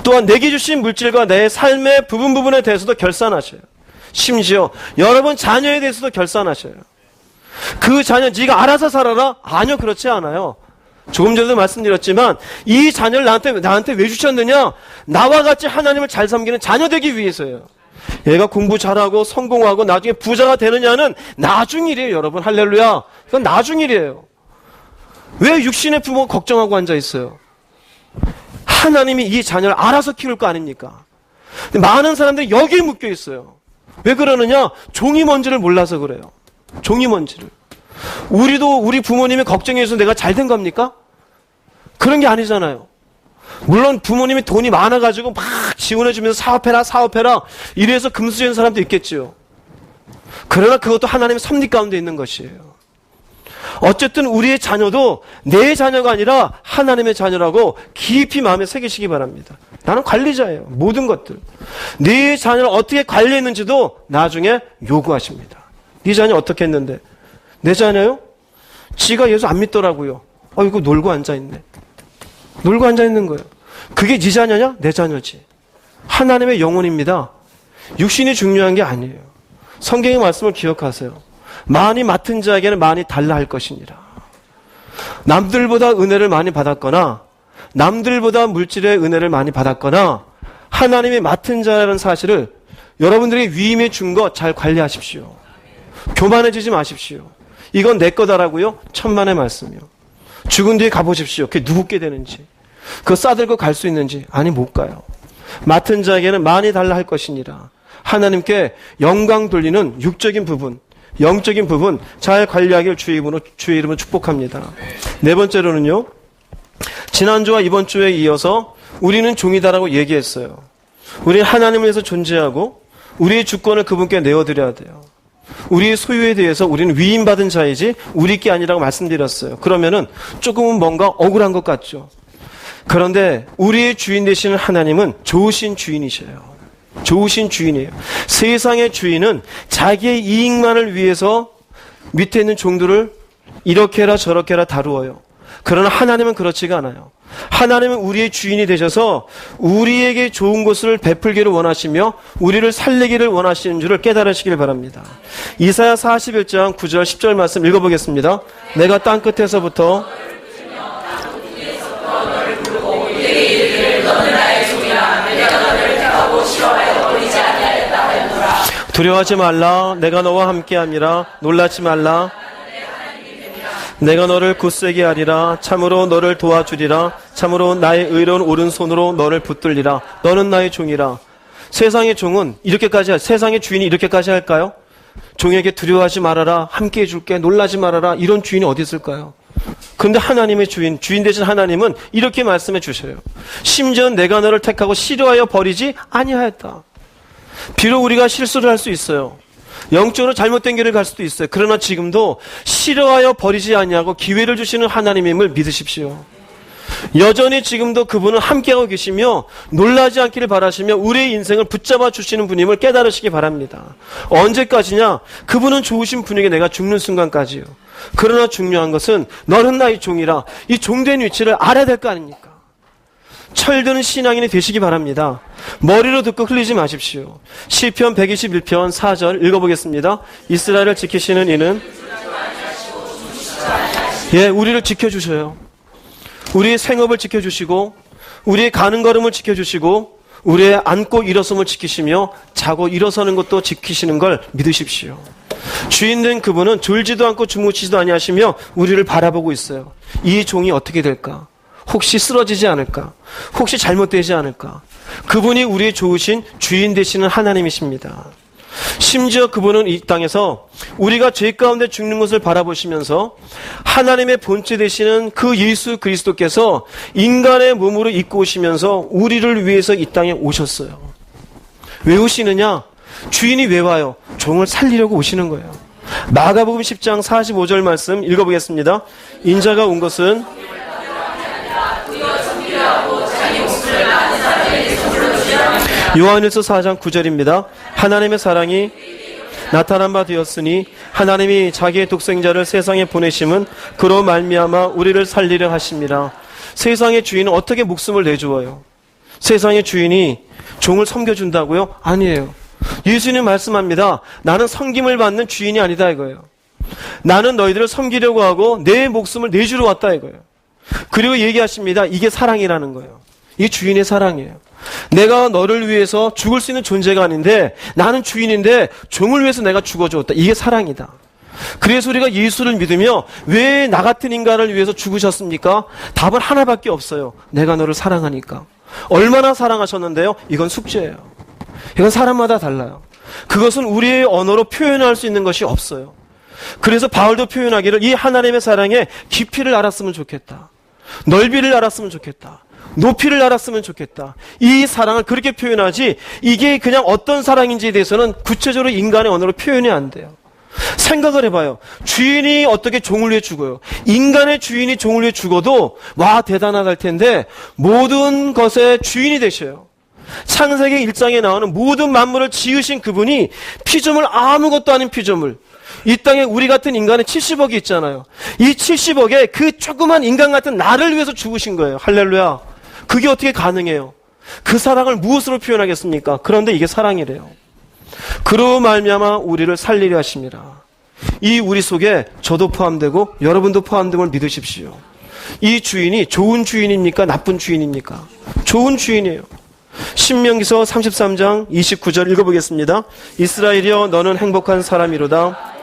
또한 내게 주신 물질과 내 삶의 부분에 대해서도 결산하셔요. 심지어 여러분 자녀에 대해서도 결산하셔요. 그 자녀 네가 알아서 살아라? 아니요, 그렇지 않아요. 조금 전에도 말씀드렸지만 이 자녀를 나한테 왜 주셨느냐? 나와 같이 하나님을 잘 섬기는 자녀 되기 위해서예요. 얘가 공부 잘하고 성공하고 나중에 부자가 되느냐는 나중 일이에요, 여러분. 할렐루야. 그건 나중 일이에요. 왜 육신의 부모 걱정하고 앉아 있어요? 하나님이 이 자녀를 알아서 키울 거 아닙니까? 근데 많은 사람들이 여기에 묶여 있어요. 왜 그러느냐? 종이 뭔지를 몰라서 그래요. 종이 뭔지를. 우리도 우리 부모님이 걱정해서 내가 잘 된 겁니까? 그런 게 아니잖아요. 물론 부모님이 돈이 많아가지고 막 지원해주면서 사업해라 이래서 금수저인 사람도 있겠지요. 그러나 그것도 하나님의 섭리 가운데 있는 것이에요. 어쨌든 우리의 자녀도 내 자녀가 아니라 하나님의 자녀라고 깊이 마음에 새기시기 바랍니다. 나는 관리자예요. 모든 것들. 네 자녀를 어떻게 관리했는지도 나중에 요구하십니다. 네 자녀 어떻게 했는데? 내 자녀요? 지가 예수 안 믿더라고요. 이거 놀고 앉아있네. 놀고 앉아있는 거예요. 그게 네 자녀냐? 내 자녀지. 하나님의 영혼입니다. 육신이 중요한 게 아니에요. 성경의 말씀을 기억하세요. 많이 맡은 자에게는 많이 달라 할 것이니라. 남들보다 은혜를 많이 받았거나 남들보다 물질의 은혜를 많이 받았거나 하나님이 맡은 자라는 사실을 여러분들이 위임해 준 거 잘 관리하십시오. 교만해지지 마십시오. 이건 내 거다라고요? 천만의 말씀이요. 죽은 뒤에 가보십시오. 그게 누구께 되는지. 그거 싸들고 갈 수 있는지. 아니, 못 가요. 맡은 자에게는 많이 달라 할 것이니라. 하나님께 영광 돌리는 육적인 부분, 영적인 부분 잘 관리하길 주의 이름으로 축복합니다. 네 번째로는요. 지난주와 이번 주에 이어서 우리는 종이다라고 얘기했어요. 우리는 하나님을 위해서 존재하고 우리의 주권을 그분께 내어드려야 돼요. 우리의 소유에 대해서 우리는 위임받은 자이지 우리 게 아니라고 말씀드렸어요. 그러면은 조금은 뭔가 억울한 것 같죠. 그런데 우리의 주인 되시는 하나님은 좋으신 주인이셔요. 좋으신 주인이에요. 세상의 주인은 자기의 이익만을 위해서 밑에 있는 종들을 이렇게 해라 저렇게 해라 다루어요. 그러나 하나님은 그렇지가 않아요. 하나님은 우리의 주인이 되셔서 우리에게 좋은 것을 베풀기를 원하시며 우리를 살리기를 원하시는 줄을 깨달으시길 바랍니다. 이사야 41장 9절 10절 말씀 읽어보겠습니다. 내가 땅끝에서부터 두려워하지 말라. 내가 너와 함께함이라. 놀라지 말라. 내가 너를 굳세게 하리라. 참으로 너를 도와주리라. 참으로 나의 의로운 오른손으로 너를 붙들리라. 너는 나의 종이라. 세상의 종은 이렇게까지, 세상의 주인이 이렇게까지 할까요? 종에게 두려워하지 말아라. 함께 해줄게. 놀라지 말아라. 이런 주인이 어디 있을까요? 그런데 하나님의 주인 되신 하나님은 이렇게 말씀해 주셔요. 심지어 내가 너를 택하고 싫어하여 버리지 아니하였다. 비록 우리가 실수를 할 수 있어요. 영적으로 잘못된 길을 갈 수도 있어요. 그러나 지금도 싫어하여 버리지 아니하고 기회를 주시는 하나님임을 믿으십시오. 여전히 지금도 그분은 함께하고 계시며 놀라지 않기를 바라시며 우리의 인생을 붙잡아 주시는 분임을 깨달으시기 바랍니다. 언제까지냐? 그분은 좋으신 분에게 내가 죽는 순간까지요. 그러나 중요한 것은 너는 나의 종이라. 이 종된 위치를 알아야 될 거 아닙니까? 철드는 신앙인이 되시기 바랍니다. 머리로 듣고 흘리지 마십시오. 시편 121편 4절 읽어보겠습니다. 이스라엘을 지키시는 이는 우리를 지켜주셔요. 우리의 생업을 지켜주시고 우리의 가는 걸음을 지켜주시고 우리의 앉고 일어섬을 지키시며 자고 일어서는 것도 지키시는 걸 믿으십시오. 주인된 그분은 졸지도 않고 주무시지도 아니하시며 우리를 바라보고 있어요. 이 종이 어떻게 될까? 혹시 쓰러지지 않을까? 혹시 잘못되지 않을까? 그분이 우리의 좋으신 주인 되시는 하나님이십니다. 심지어 그분은 이 땅에서 우리가 죄 가운데 죽는 것을 바라보시면서 하나님의 본체 되시는 그 예수 그리스도께서 인간의 몸으로 입고 오시면서 우리를 위해서 이 땅에 오셨어요. 왜 오시느냐? 주인이 왜 와요? 종을 살리려고 오시는 거예요. 마가복음 10장 45절 말씀 읽어보겠습니다. 인자가 온 것은 요한일서 4장 9절입니다. 하나님의 사랑이 나타난 바 되었으니 하나님이 자기의 독생자를 세상에 보내심은 그로 말미암아 우리를 살리려 하심이라. 세상의 주인은 어떻게 목숨을 내주어요? 세상의 주인이 종을 섬겨준다고요? 아니에요. 예수님 말씀합니다. 나는 섬김을 받는 주인이 아니다 이거예요. 나는 너희들을 섬기려고 하고 내 목숨을 내주러 왔다 이거예요. 그리고 얘기하십니다. 이게 사랑이라는 거예요. 이게 주인의 사랑이에요. 내가 너를 위해서 죽을 수 있는 존재가 아닌데 나는 주인인데 종을 위해서 내가 죽어주었다. 이게 사랑이다. 그래서 우리가 예수를 믿으며 왜 나 같은 인간을 위해서 죽으셨습니까? 답은 하나밖에 없어요. 내가 너를 사랑하니까. 얼마나 사랑하셨는데요? 이건 숙제예요. 이건 사람마다 달라요. 그것은 우리의 언어로 표현할 수 있는 것이 없어요. 그래서 바울도 표현하기를 이 하나님의 사랑의 깊이를 알았으면 좋겠다. 넓이를 알았으면 좋겠다. 높이를 알았으면 좋겠다. 이 사랑을 그렇게 표현하지 이게 그냥 어떤 사랑인지에 대해서는 구체적으로 인간의 언어로 표현이 안 돼요. 생각을 해봐요. 주인이 어떻게 종을 위해 죽어요? 인간의 주인이 종을 위해 죽어도 와 대단하다 할 텐데 모든 것의 주인이 되셔요. 창세기 1장에 나오는 모든 만물을 지으신 그분이 피조물 아무것도 아닌 피조물 이 땅에 우리 같은 인간의 70억이 있잖아요. 이 70억에 그 조그만 인간 같은 나를 위해서 죽으신 거예요. 할렐루야. 그게 어떻게 가능해요? 그 사랑을 무엇으로 표현하겠습니까? 그런데 이게 사랑이래요. 그로 말미암아 우리를 살리려 하심이라. 이 우리 속에 저도 포함되고 여러분도 포함됨을 믿으십시오. 이 주인이 좋은 주인입니까? 나쁜 주인입니까? 좋은 주인이에요. 신명기서 33장 29절 읽어보겠습니다. 이스라엘이여 너는 행복한 사람이로다.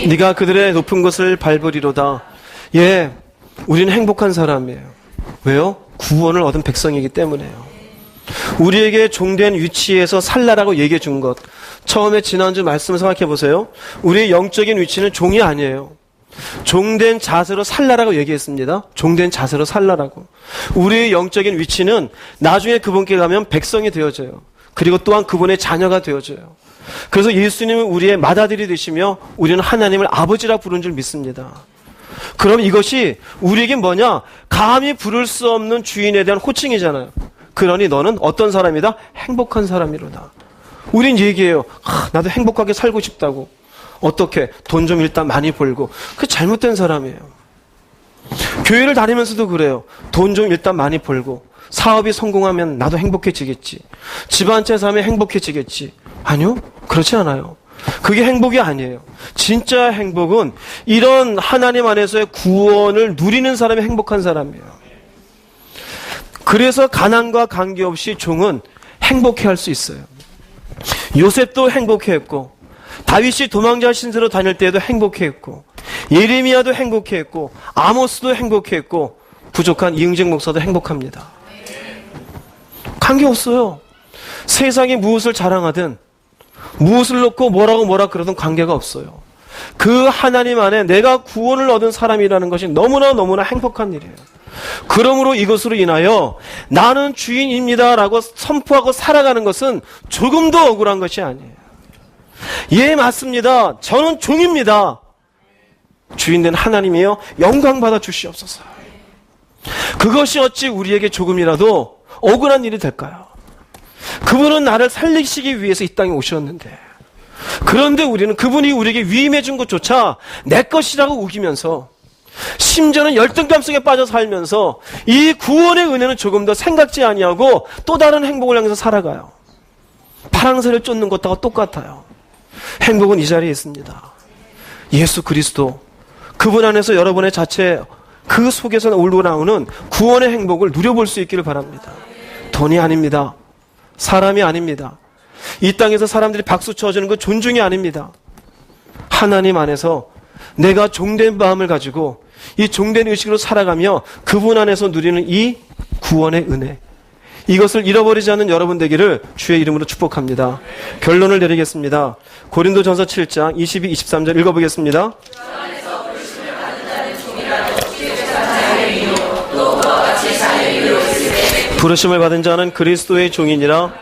네가 그들의 높은 것을 밟으리로다. 예, 우리는 행복한 사람이에요. 왜요? 구원을 얻은 백성이기 때문에요. 우리에게 종된 위치에서 살라라고 얘기해 준 것. 처음에 지난주 말씀을 생각해 보세요. 우리의 영적인 위치는 종이 아니에요. 종된 자세로 살라라고 얘기했습니다. 종된 자세로 살라라고. 우리의 영적인 위치는 나중에 그분께 가면 백성이 되어져요. 그리고 또한 그분의 자녀가 되어져요. 그래서 예수님은 우리의 맏아들이 되시며 우리는 하나님을 아버지라 부른 줄 믿습니다. 그럼 이것이 우리에게 뭐냐? 감히 부를 수 없는 주인에 대한 호칭이잖아요. 그러니 너는 어떤 사람이다? 행복한 사람이로다. 우린 얘기해요. 나도 행복하게 살고 싶다고. 어떻게? 돈 좀 일단 많이 벌고. 그게 잘못된 사람이에요. 교회를 다니면서도 그래요. 돈 좀 일단 많이 벌고. 사업이 성공하면 나도 행복해지겠지. 집 한 채 사면 행복해지겠지. 아니요. 그렇지 않아요. 그게 행복이 아니에요. 진짜 행복은 이런 하나님 안에서의 구원을 누리는 사람이 행복한 사람이에요. 그래서 가난과 관계없이 종은 행복해할 수 있어요. 요셉도 행복해했고, 다윗이 도망자 신세로 다닐 때에도 행복해했고, 예레미야도 행복해했고, 아모스도 행복해했고, 부족한 이응직 목사도 행복합니다. 관계없어요. 세상이 무엇을 자랑하든 무엇을 놓고 뭐라 그러든 관계가 없어요. 그 하나님 안에 내가 구원을 얻은 사람이라는 것이 너무나 행복한 일이에요. 그러므로 이것으로 인하여 나는 주인입니다라고 선포하고 살아가는 것은 조금도 억울한 것이 아니에요. 예, 맞습니다. 저는 종입니다. 주인된 하나님이여 영광받아 주시옵소서. 그것이 어찌 우리에게 조금이라도 억울한 일이 될까요? 그분은 나를 살리시기 위해서 이 땅에 오셨는데, 그런데 우리는 그분이 우리에게 위임해 준 것조차 내 것이라고 우기면서, 심지어는 열등감 속에 빠져 살면서 이 구원의 은혜는 조금 더 생각지 아니하고 또 다른 행복을 향해서 살아가요. 파랑새를 쫓는 것과 똑같아요. 행복은 이 자리에 있습니다. 예수 그리스도, 그분 안에서 여러분의 자체 그 속에서 울고 나오는 구원의 행복을 누려볼 수 있기를 바랍니다. 돈이 아닙니다. 사람이 아닙니다. 이 땅에서 사람들이 박수 쳐주는 그 존중이 아닙니다. 하나님 안에서 내가 종된 마음을 가지고 이 종된 의식으로 살아가며 그분 안에서 누리는 이 구원의 은혜, 이것을 잃어버리지 않는 여러분 되기를 주의 이름으로 축복합니다. 결론을 내리겠습니다. 고린도전서 7장 22, 23절 읽어보겠습니다. 부르심을 받은 자는 그리스도의 종이니라.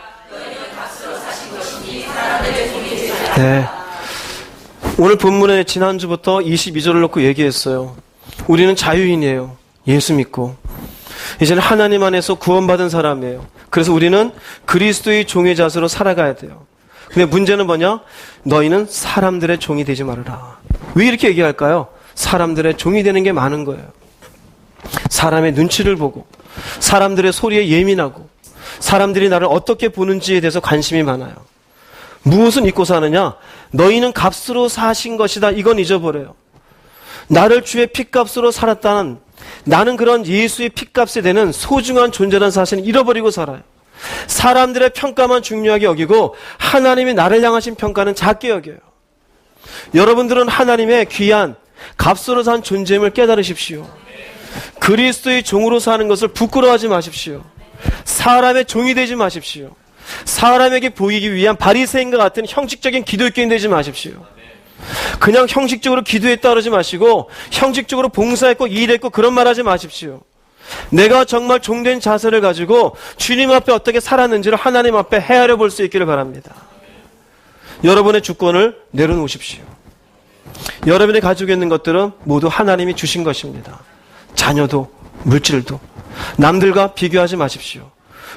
네. 오늘 본문에 지난주부터 22절을 놓고 얘기했어요. 우리는 자유인이에요. 예수 믿고. 이제는 하나님 안에서 구원받은 사람이에요. 그래서 우리는 그리스도의 종의 자세로 살아가야 돼요. 근데 문제는 뭐냐? 너희는 사람들의 종이 되지 말아라. 왜 이렇게 얘기할까요? 사람들의 종이 되는 게 많은 거예요. 사람의 눈치를 보고, 사람들의 소리에 예민하고, 사람들이 나를 어떻게 보는지에 대해서 관심이 많아요. 무엇은 잊고 사느냐? 너희는 값으로 사신 것이다. 이건 잊어버려요. 나를 주의 핏값으로 살았다는, 나는 그런 예수의 핏값에 되는 소중한 존재라는 사실을 잃어버리고 살아요. 사람들의 평가만 중요하게 여기고 하나님이 나를 향하신 평가는 작게 여겨요. 여러분들은 하나님의 귀한 값으로 산 존재임을 깨달으십시오. 그리스도의 종으로 사는 것을 부끄러워하지 마십시오. 사람의 종이 되지 마십시오. 사람에게 보이기 위한 바리새인과 같은 형식적인 기독교인 되지 마십시오. 그냥 형식적으로 기도했다 그러지 마시고 형식적으로 봉사했고 일했고 그런 말 하지 마십시오. 내가 정말 종된 자세를 가지고 주님 앞에 어떻게 살았는지를 하나님 앞에 헤아려 볼 수 있기를 바랍니다. 여러분의 주권을 내려놓으십시오. 여러분이 가지고 있는 것들은 모두 하나님이 주신 것입니다. 자녀도 물질도 남들과 비교하지 마십시오.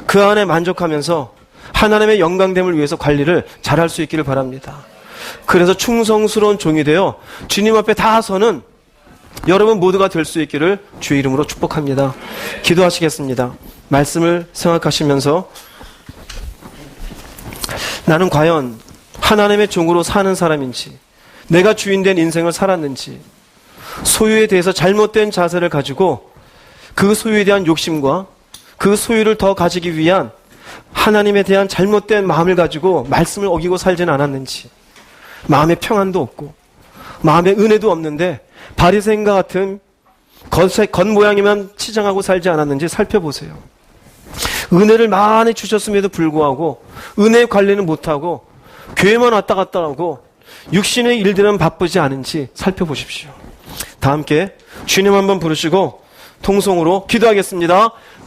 그 안에 만족하면서 하나님의 영광됨을 위해서 관리를 잘할 수 있기를 바랍니다. 그래서 충성스러운 종이 되어 주님 앞에 다 서는 여러분 모두가 될 수 있기를 주의 이름으로 축복합니다. 기도하시겠습니다. 말씀을 생각하시면서 나는 과연 하나님의 종으로 사는 사람인지, 내가 주인된 인생을 살았는지, 소유에 대해서 잘못된 자세를 가지고 그 소유에 대한 욕심과 그 소유를 더 가지기 위한 하나님에 대한 잘못된 마음을 가지고 말씀을 어기고 살지는 않았는지, 마음의 평안도 없고 마음에 은혜도 없는데 바리새인과 같은 겉모양이만 치장하고 살지 않았는지 살펴보세요. 은혜를 많이 주셨음에도 불구하고 은혜 관리는 못하고 교회만 왔다 갔다 하고 육신의 일들은 바쁘지 않은지 살펴보십시오. 다 함께 주님 한번 부르시고 통성으로 기도하겠습니다.